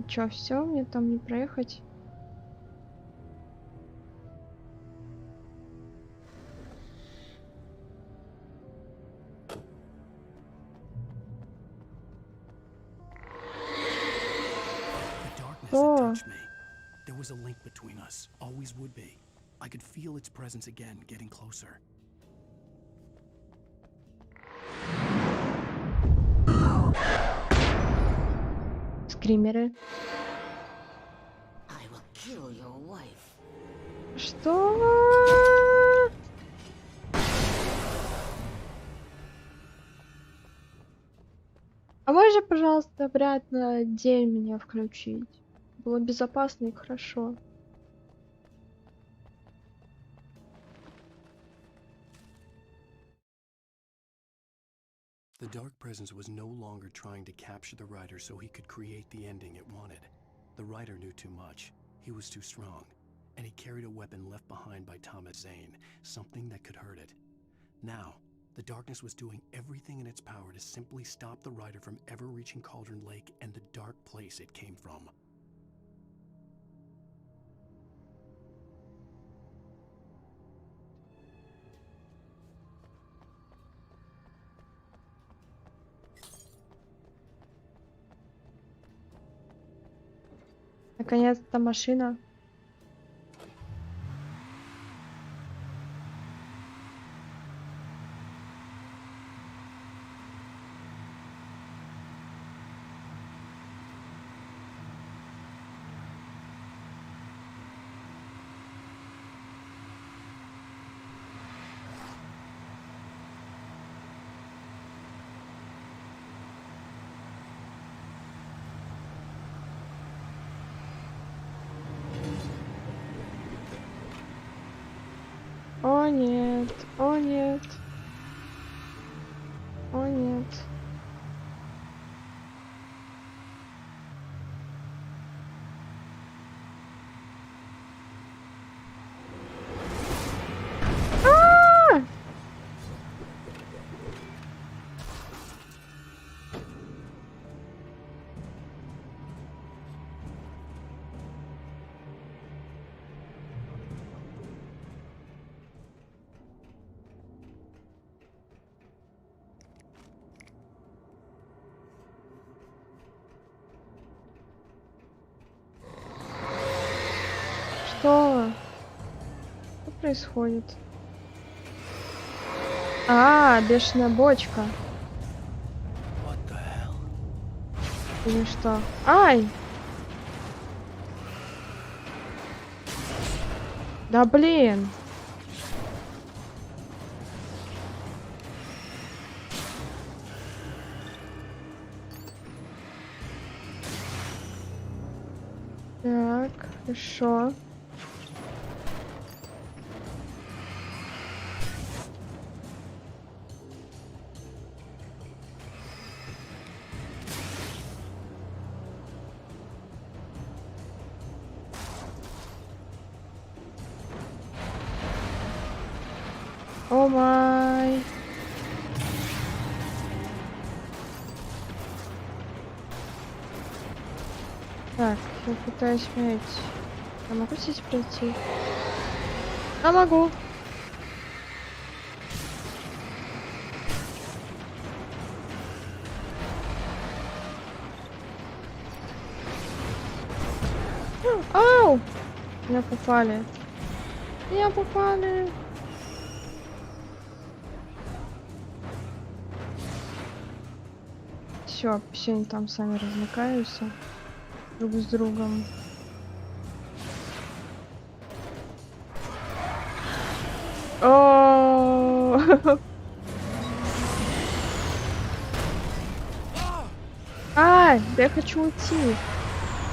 Чё, все, мне там не проехать? Touched me. There was a link between us, always would be. I could feel its presence again, getting closer. Скримеры. I will kill your wife. Что? А можно, пожалуйста, обратно день меня включить? Было безопасно и хорошо. The dark presence was no longer trying to capture the writer so he could create the ending it wanted. The writer knew too much. He was too strong. And he carried a weapon left behind by Thomas Zane, something that could hurt it. Now, the darkness was doing everything in its power to simply stop the writer from ever reaching Cauldron Lake and the dark place it came from. Наконец-то машина. О нет, о нет, о нет. Что? Что происходит? А, бешеная бочка. What the hell? Или что? Ай! Да блин! Так, хорошо. О май. Так, я пытаюсь понять. Я могу здесь пройти? А могу. Ау! Меня попали. Меня попали. Все они там сами развлекаются друг с другом. О! Ай, да я хочу уйти.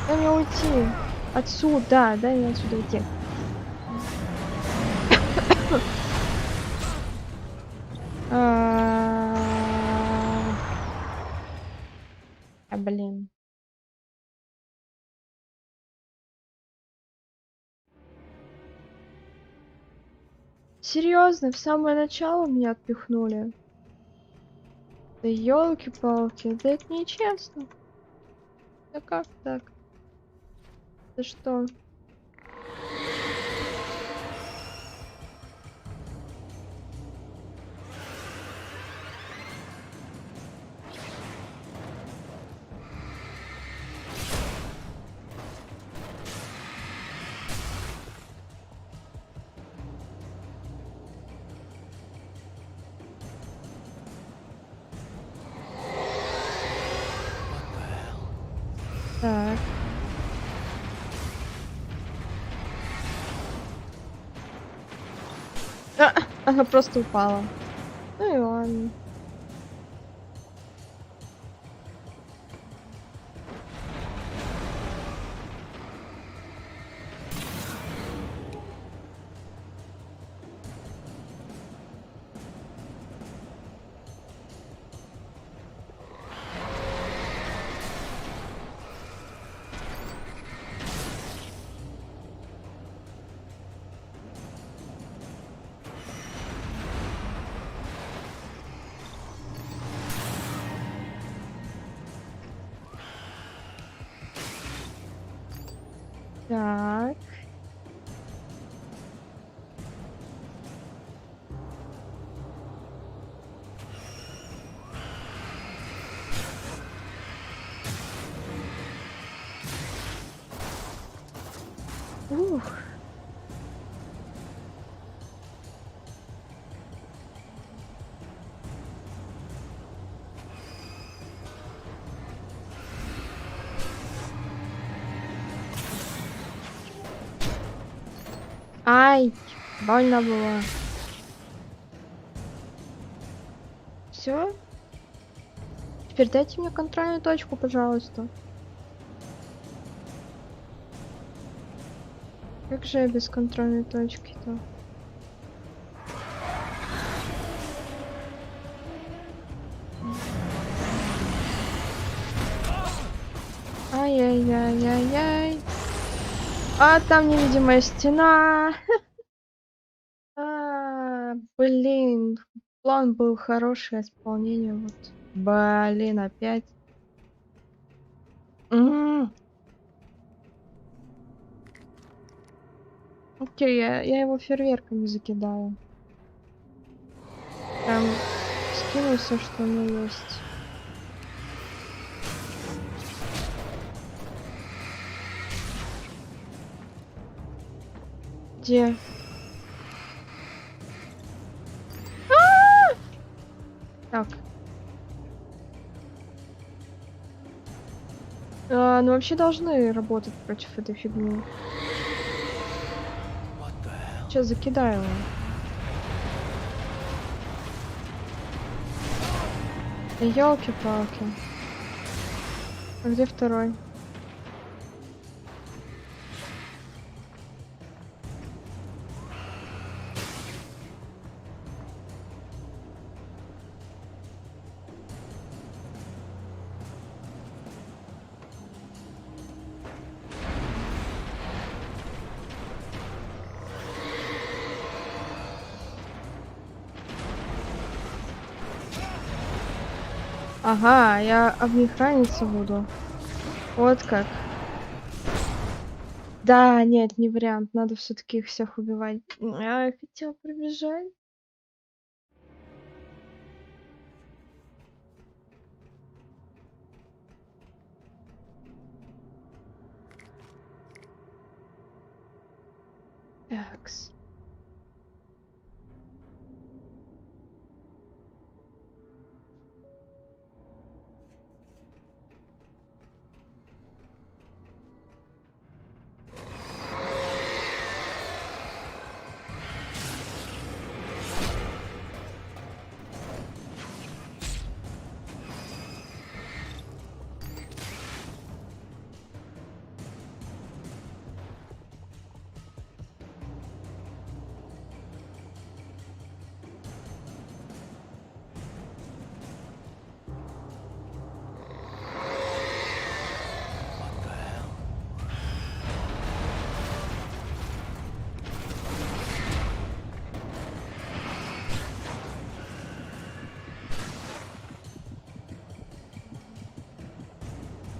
Дай мне уйти. Отсюда, дай мне отсюда уйти. Блин. Серьезно, в самое начало меня отпихнули. Да елки-палки, да это нечестно. Да как так? Да что? Так. Она просто упала. Ну и ладно. Так. Ух. Ай, больно было. Все? Теперь дайте мне контрольную точку, пожалуйста. Как же я без контрольной точки-то? Ай-яй-яй-яй-яй. А там невидимая стена. Блин, план был хороший, а исполнение вот. Блин, опять. Окей, я его фейерверками закидаю. Прям скину все, что у меня есть. Где? Так. Ну вообще должны работать против этой фигни. Сейчас закидаю его. Ёлки-палки. А где второй? Ага, я об них раниться буду. Вот как. Да, нет, не вариант. Надо все-таки их всех убивать. Я хотела пробежать. Такс.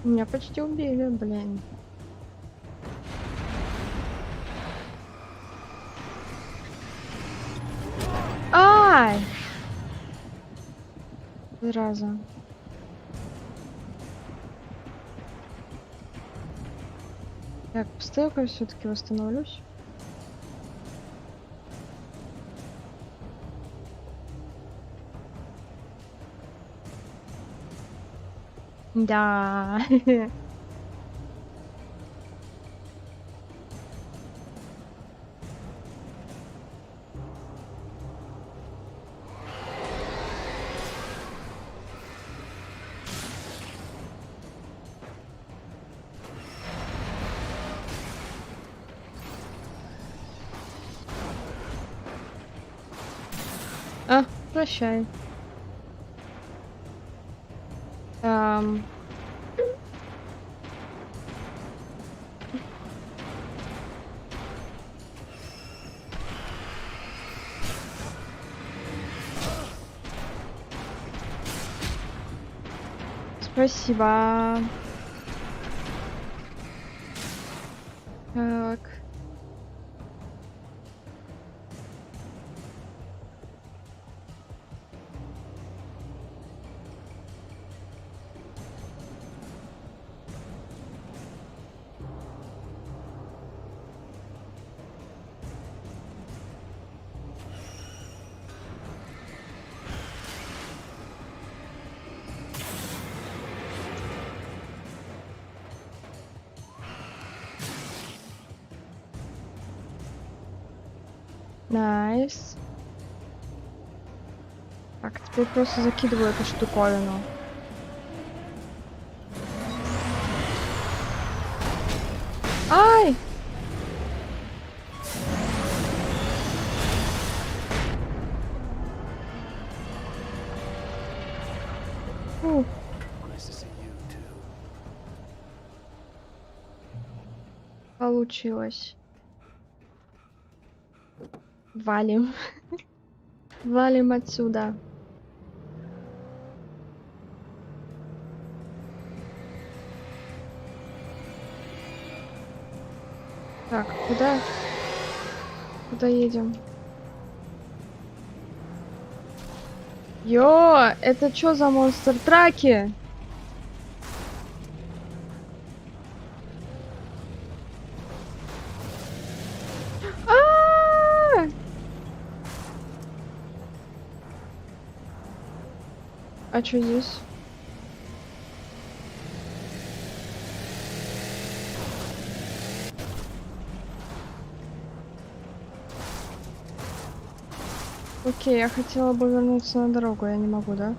Меня почти убили, блин. Ай! Зараза. Так, постою-ка все-таки восстановлюсь. Да. А, прощай. Спасибо. Так. Найс. Так, теперь просто закидываю эту штуковину. Ай! Фу. Получилось. Валим. Валим отсюда. Так, куда? Куда едем? Йо, это чё за монстр-траки? А чё здесь? Окей, я хотела бы вернуться на дорогу, я не могу, да?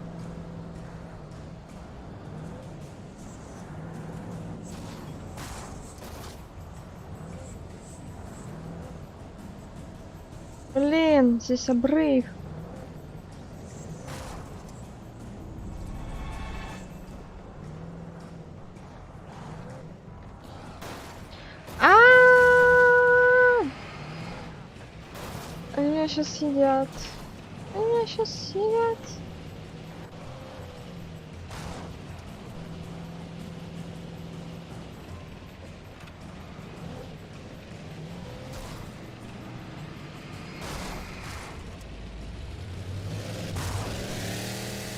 Блин, здесь обрыв. Они меня сейчас съедят. Они меня сейчас съедят.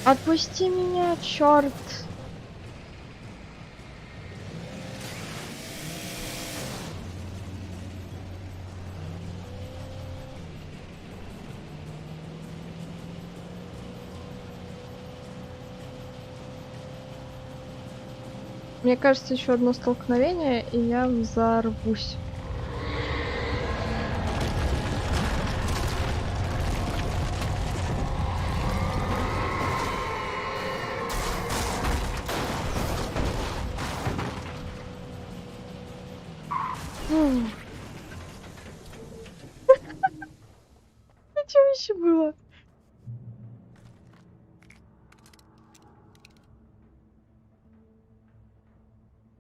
Отпусти меня, черт! Мне кажется, еще одно столкновение, и я взорвусь. Что еще было?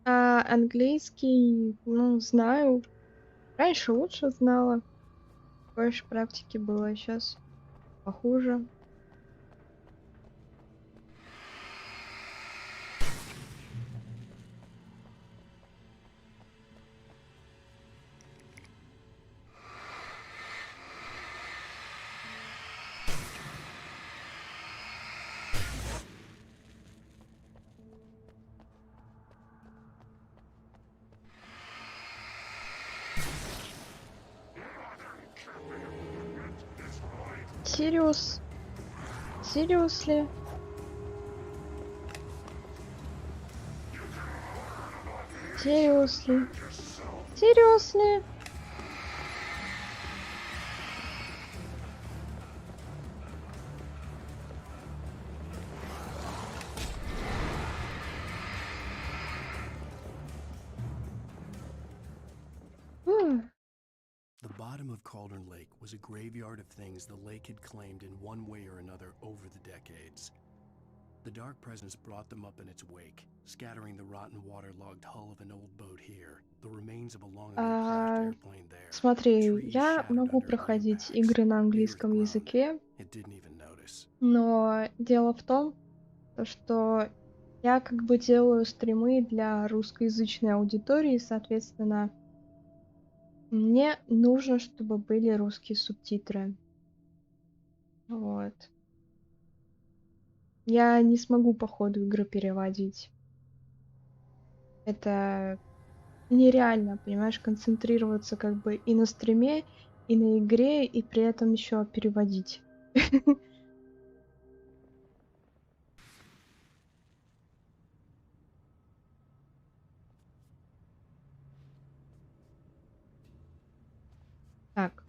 Английский, ну, знаю. Раньше лучше знала. Больше практики было, сейчас похуже. Сириус? Seriously? Seriously? Seriously? The bottom of Cauldron Lake was a graveyard of things the lake had claimed in one way or another over the decades. The dark presence brought them up in its wake, scattering the rotten waterlogged hull of an old boat here, the remains of a long-ago airplane there. Смотри, я могу проходить игры на английском языке, но дело в том, что я как бы делаю стримы для русскоязычной аудитории, соответственно, мне нужно, чтобы были русские субтитры. Вот. Я не смогу по ходу игры переводить. Это нереально, понимаешь, концентрироваться как бы и на стриме, и на игре, и при этом еще переводить. Так.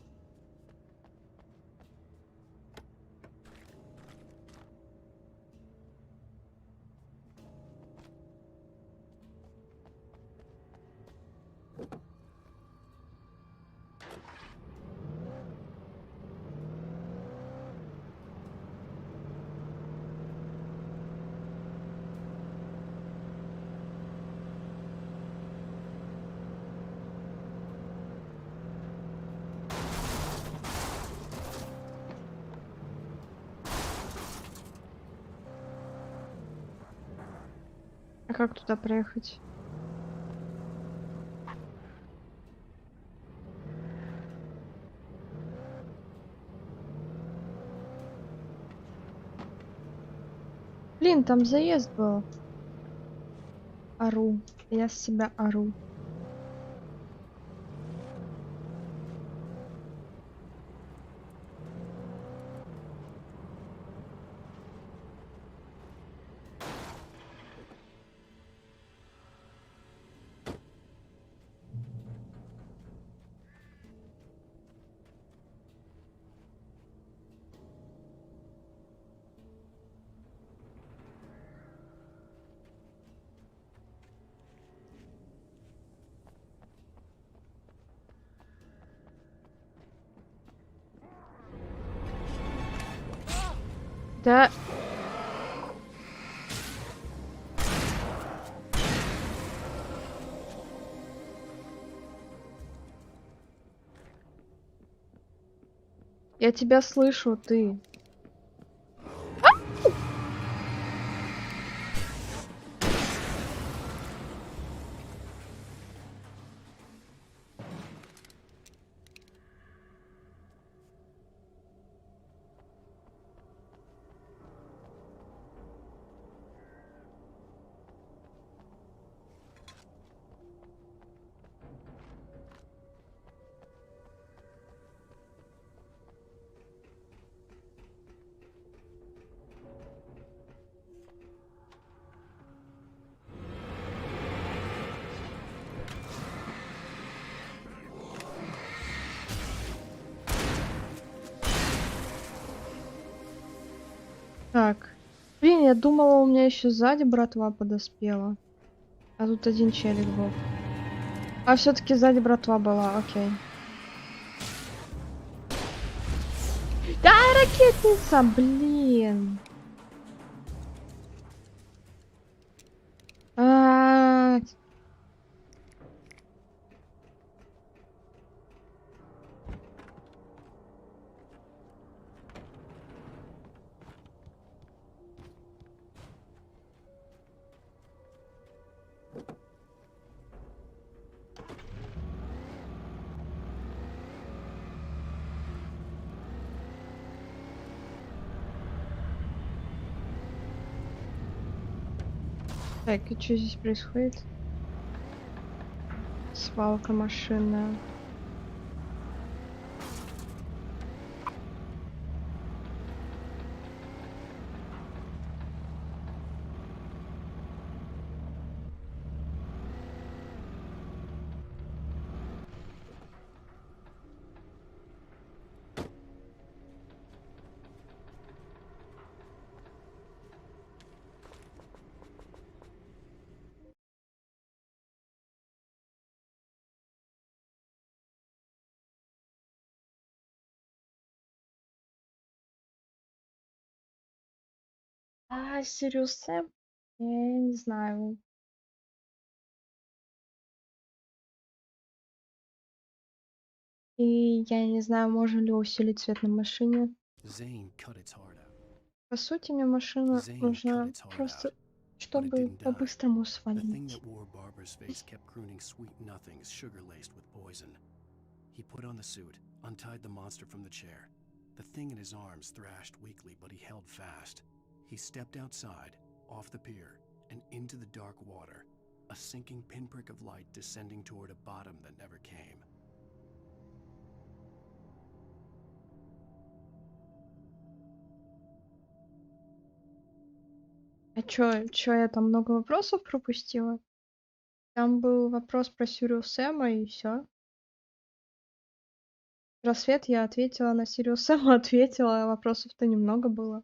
А как туда проехать? Блин, там заезд был. Ору. Я с себя ору. Да. Я тебя слышу, ты. Так. Блин, я думала, у меня еще сзади братва подоспела. А тут один челик был. А все-таки сзади братва была, окей. Да, ракетница, блин. А, Так, и что здесь происходит? Свалка машинная. А, Сириус Сэм? Я не знаю. И я не знаю, можно ли усилить цвет на машине. Zane cut its heart out. По сути, мне машина Zane cut нужна its heart просто, out, but it чтобы didn't die. по-быстрому The thing свалить. that wore Barbara's face kept crooning sweet nothings sugar-laced with poison. He put on the suit, untied the monster from the chair. The thing in his arms thrashed weakly, but he held fast. He stepped outside, off the pier, and into the dark water, a sinking pinprick of light descending toward a bottom that never came. А чё, я там много вопросов пропустила? Там был вопрос про Сириус Сэма и все. Рассвет я ответила, на Сириус Сэма ответила, а вопросов-то немного было.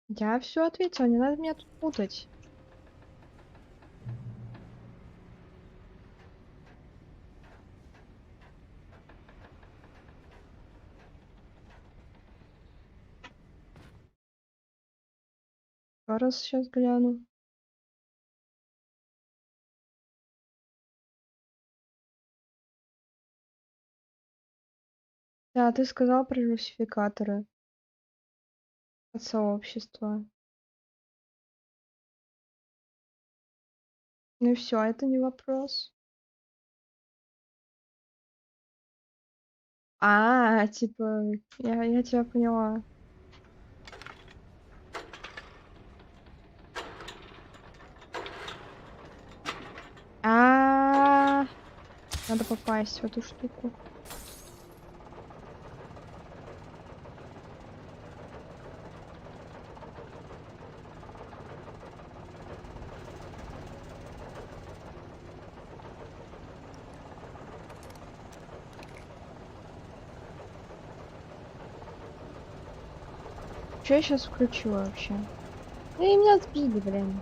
Я все ответила, не надо меня тут путать. Еще раз сейчас гляну. Да, ты сказал про русификаторы от сообщества. Ну и все, это не вопрос. А, типа, я тебя поняла. А, надо попасть в эту штуку. Что я сейчас включу вообще? И меня сбили, блин.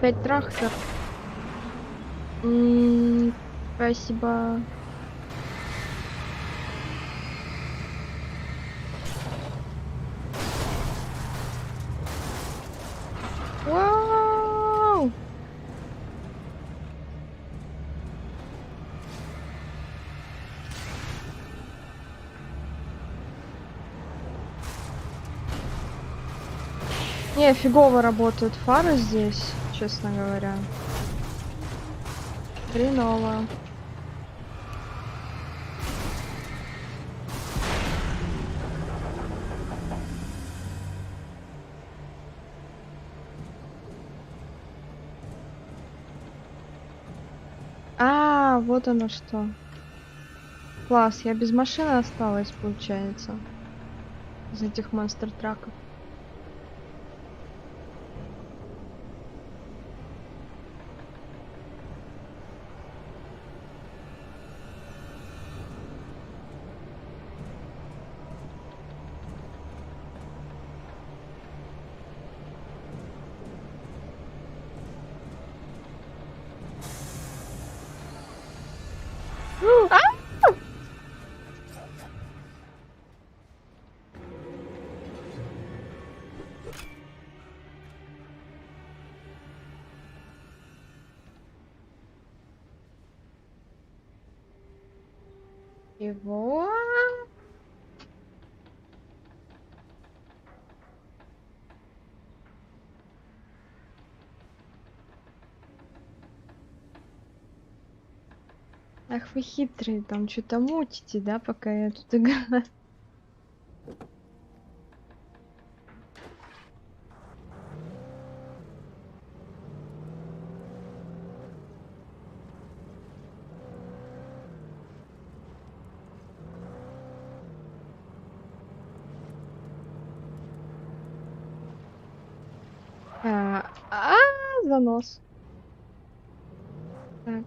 Опять трактор. Спасибо. Вау! Не, фигово работают фары здесь, честно говоря. Хреново. А, вот оно что. Класс, я без машины осталась, получается. Из этих монстр-траков. Его? Ах, вы хитрые, там что-то мутите, да, пока я тут играю. Занос. Так.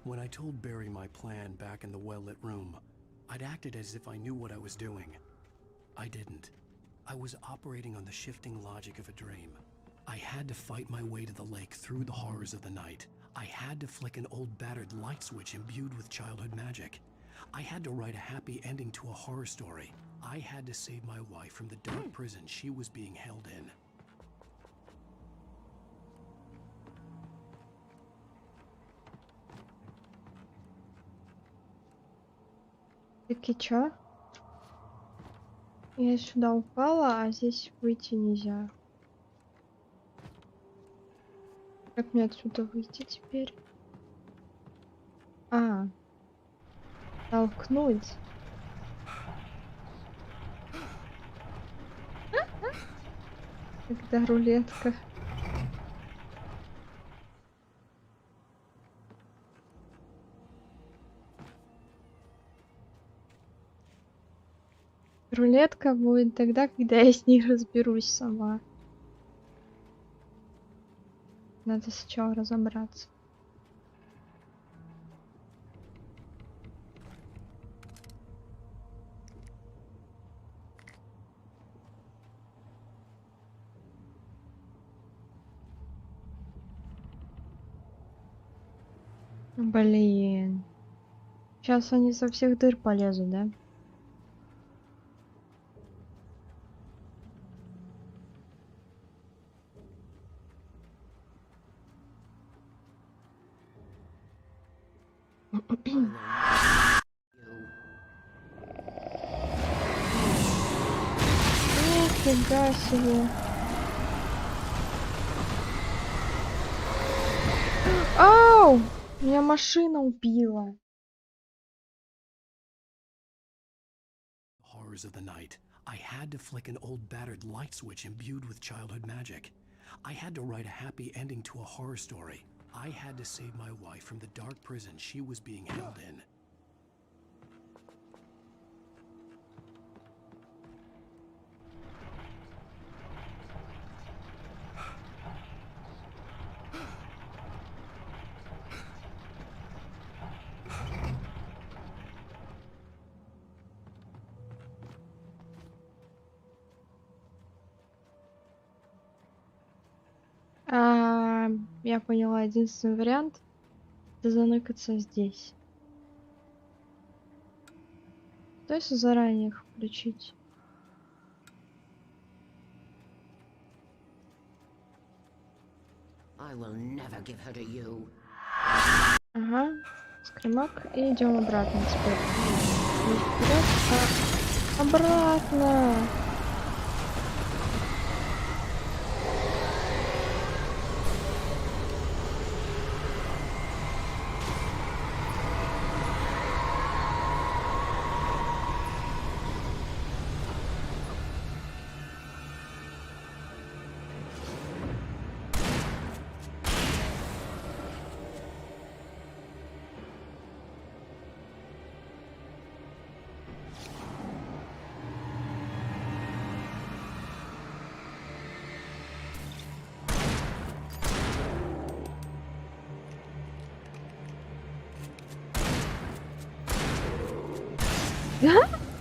When I told Barry my plan back in the well-lit room, I'd acted as if I knew what I was doing. I didn't. I was operating on the shifting logic of a dream. I had to fight my way to the lake through the horrors of the night. I had to flick an old battered light switch imbued with childhood magic. I had to write a happy ending to a horror story. I had to save my wife from the dark prison she was being held in. Так и чё? Я сюда упала, а здесь выйти нельзя. Как мне отсюда выйти теперь? А, толкнуть. Когда рулетка. Рулетка будет тогда, когда я с ней разберусь сама. Надо сначала разобраться. Блин. Сейчас они со всех дыр полезут, да? Нифига себе. Ау! Меня машина убила. Horrors of the night. I had to flick an old battered light switch imbued with childhood magic. I had to write a happy ending to a horror story. I had to save my wife from the dark prison she was being held in. Я поняла, единственный вариант — это заныкаться здесь. То есть заранее их включить. Ага, скримак, и идем обратно теперь. Не вперед, а обратно.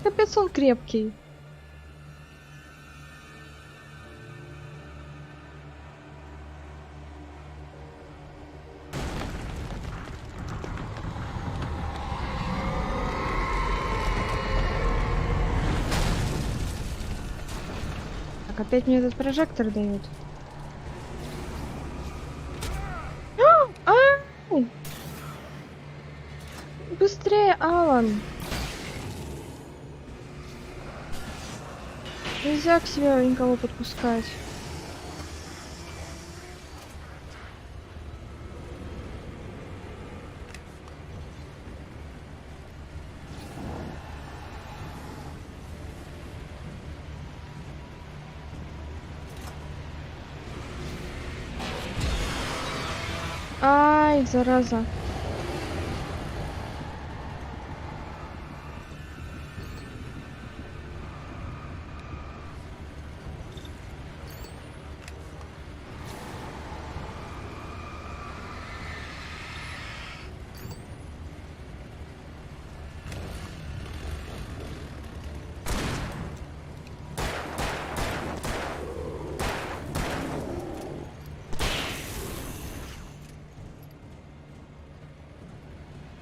Капец он крепкий. Так, опять мне этот прожектор дают. Ай! Быстрее, Алан! Нельзя к себе никого подпускать. Ай, зараза.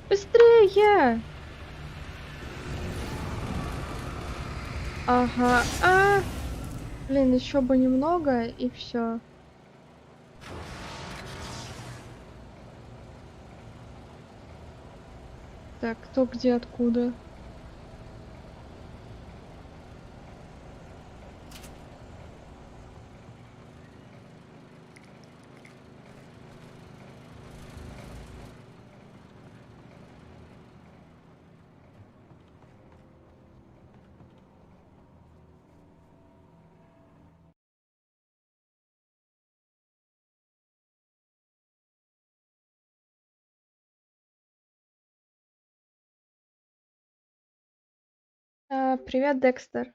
Быстрее! Ага, блин, еще бы немного и все. Так, кто где откуда? Привет, Декстер.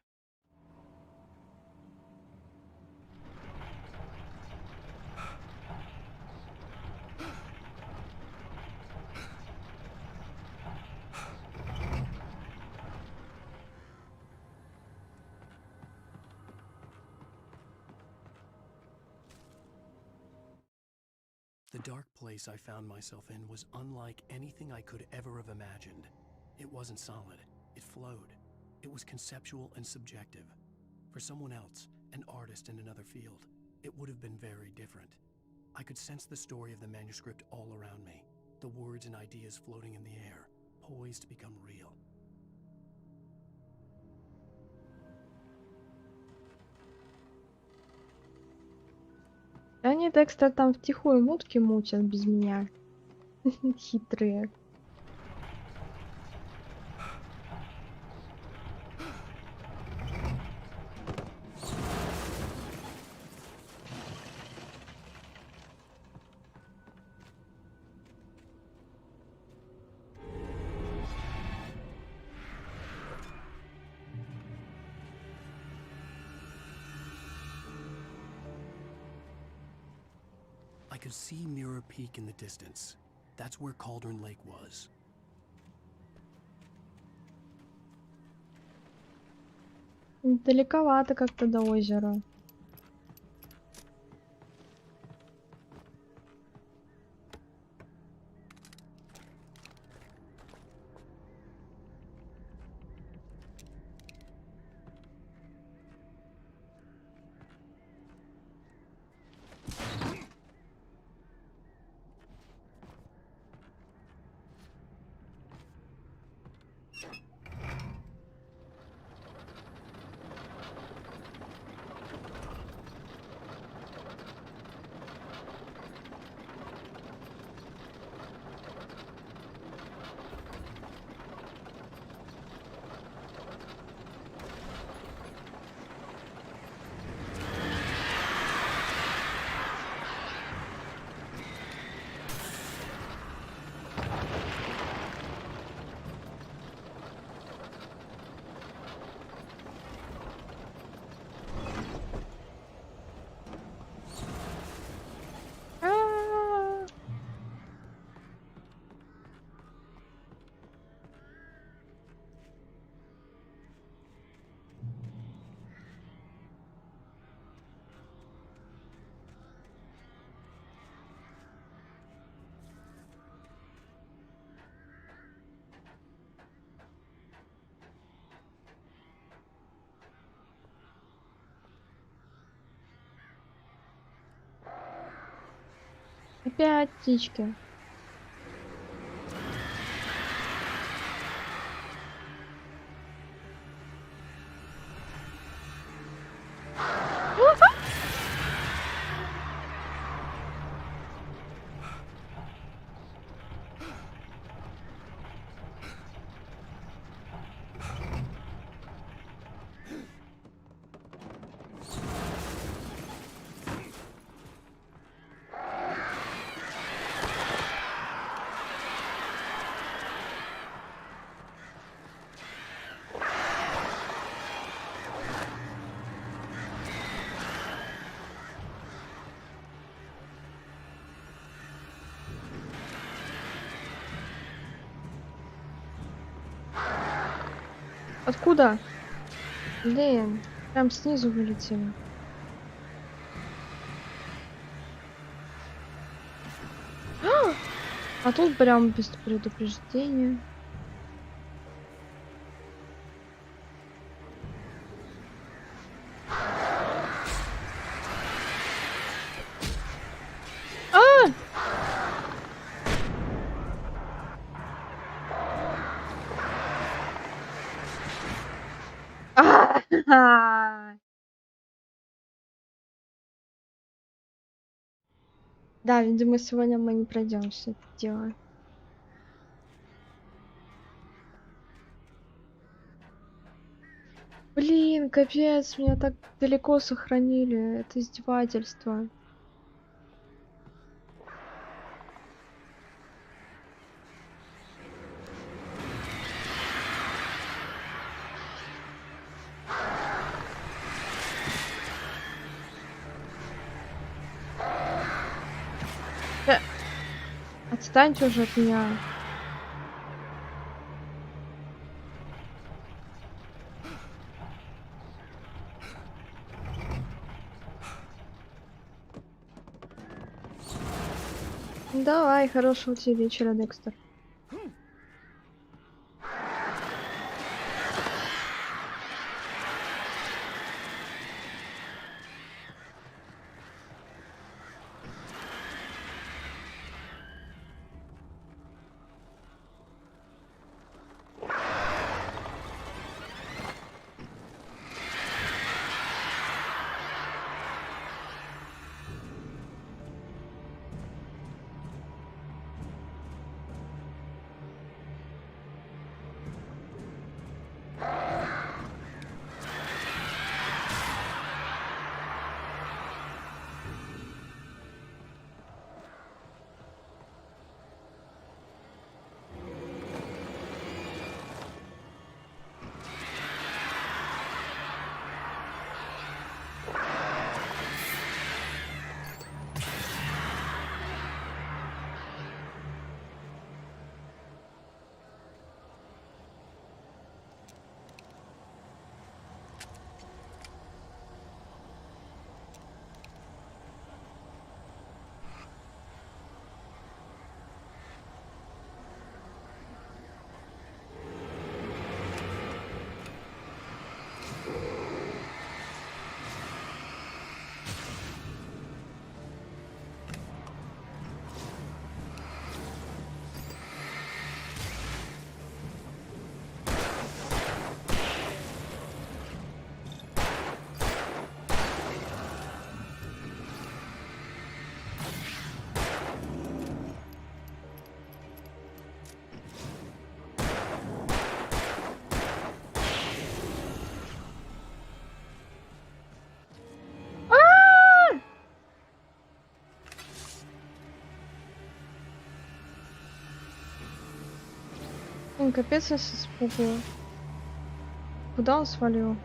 The dark place I found myself in was unlike anything I could ever have imagined. It wasn't solid, it flowed. It was conceptual and subjective. For someone else, an artist in another field, it would have been very different. I could sense the story of the manuscript all around me, the words and ideas floating in the air, poised to become real. Они, Декстер, там втихую мутки мутят без меня. Хитрые. I could see Mirror Peak in the distance. That's where Cauldron Lake was. Далековато как-то до озера. Опять птички. Откуда? Блин, прям снизу вылетели. А тут прям без предупреждения. Да, видимо, сегодня мы не пройдем все это дело. Блин, капец, меня так далеко сохранили. Это издевательство. Отстаньте уже от меня. Давай, хорошего тебе вечера, Декстер. Капец, я се испугала. Куда он свалил?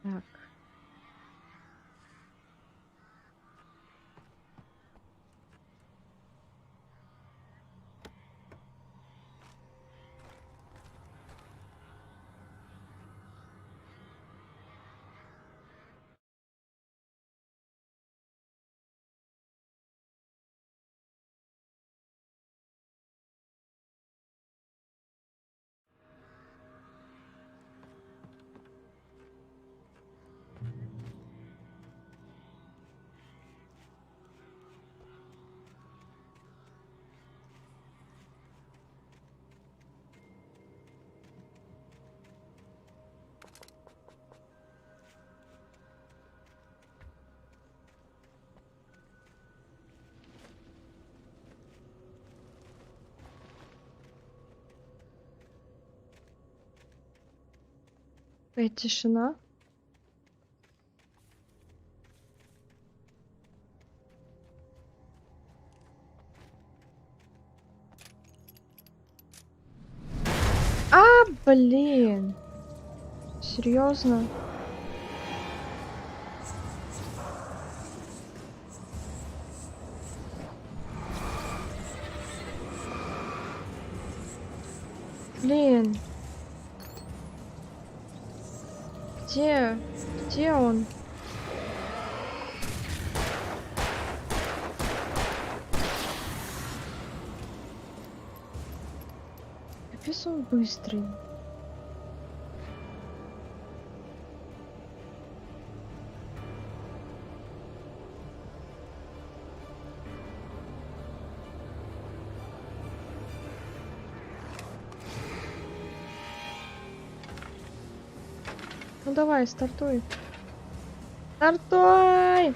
Так. Опять тишина. Блин. Серьезно? Блин. Где он? Капец он быстрый. Ну давай, стартуй. Стартуй!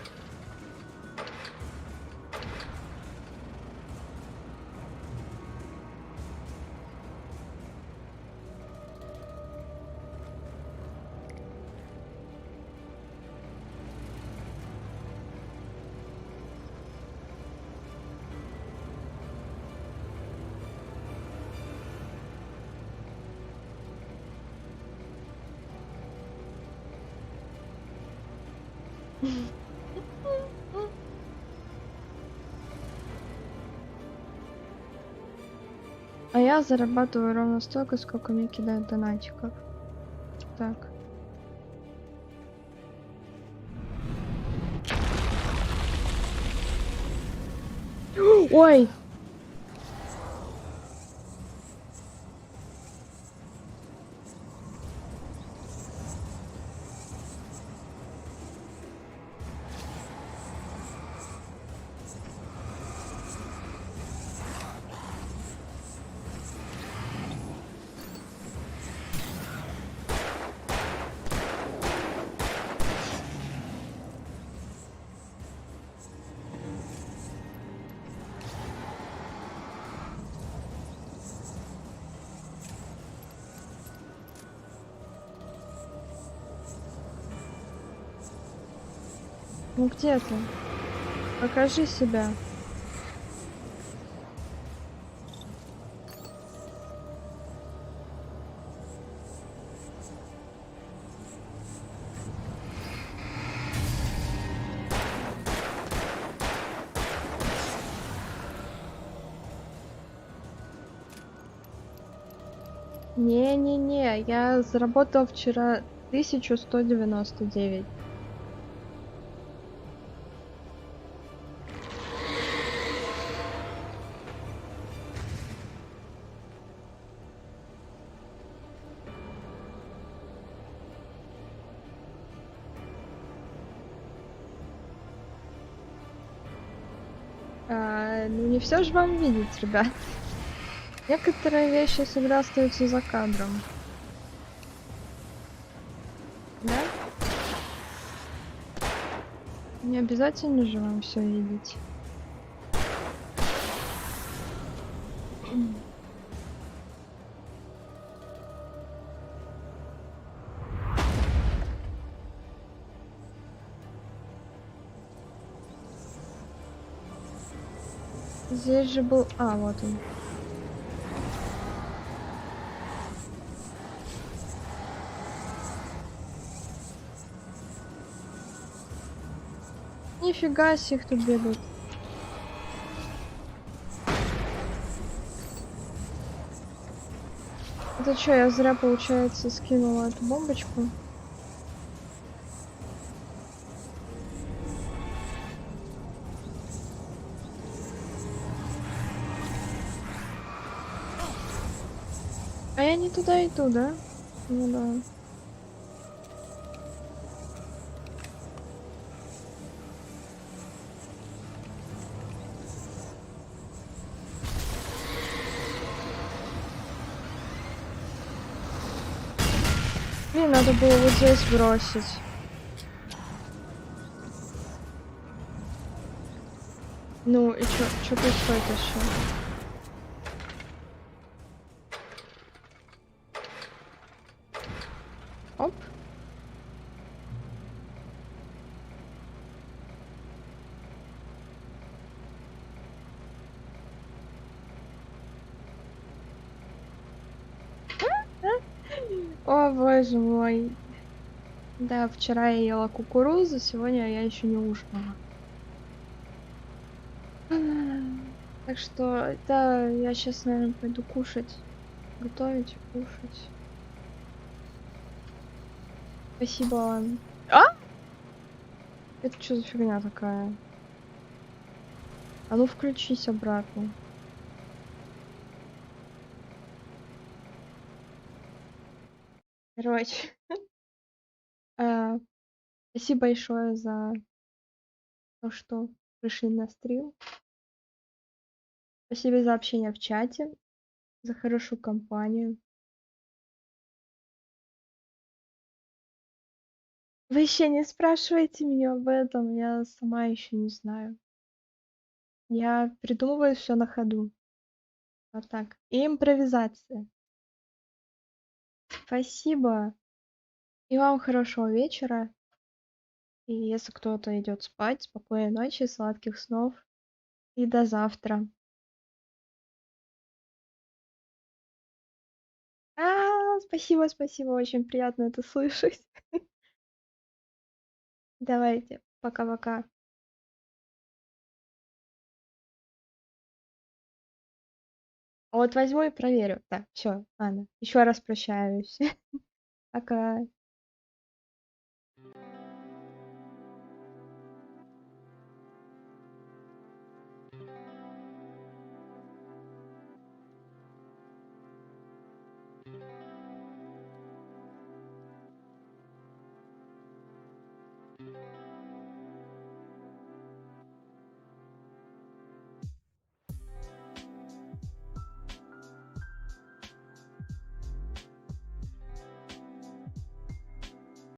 А я зарабатываю ровно столько, сколько мне кидают донатиков. Так. Ой! Ну где ты? Покажи себя. Не-не-не, я заработал вчера 1199. Ну не все же вам видеть, ребят. Некоторые вещи всегда остаются за кадром. Да? Не обязательно же вам все видеть. Здесь же был... вот он. Нифига себе, их тут бегают. Это что, я зря, получается, скинула эту бомбочку? А я не туда иду, да? Ну да. Блин, надо было вот здесь бросить. Ну и чё происходит еще? Оп. О, боже мой. Да, вчера я ела кукурузу, сегодня я еще не ужинала. Так что, да, я сейчас, наверное, пойду кушать. Готовить и кушать. Спасибо, Алан. А? Это что за фигня такая? А ну включись обратно. Короче, а, спасибо большое за то, что пришли на стрим. Спасибо за общение в чате, за хорошую компанию. Вы еще не спрашивайте меня об этом, я сама еще не знаю. Я придумываю все на ходу. Вот так. И импровизация. Спасибо. И вам хорошего вечера. И если кто-то идет спать, спокойной ночи, сладких снов. И до завтра. Спасибо, спасибо, очень приятно это слышать. Давайте, пока-пока. Вот возьму и проверю. Так, все, ладно. Еще раз прощаюсь. Пока. Thank you.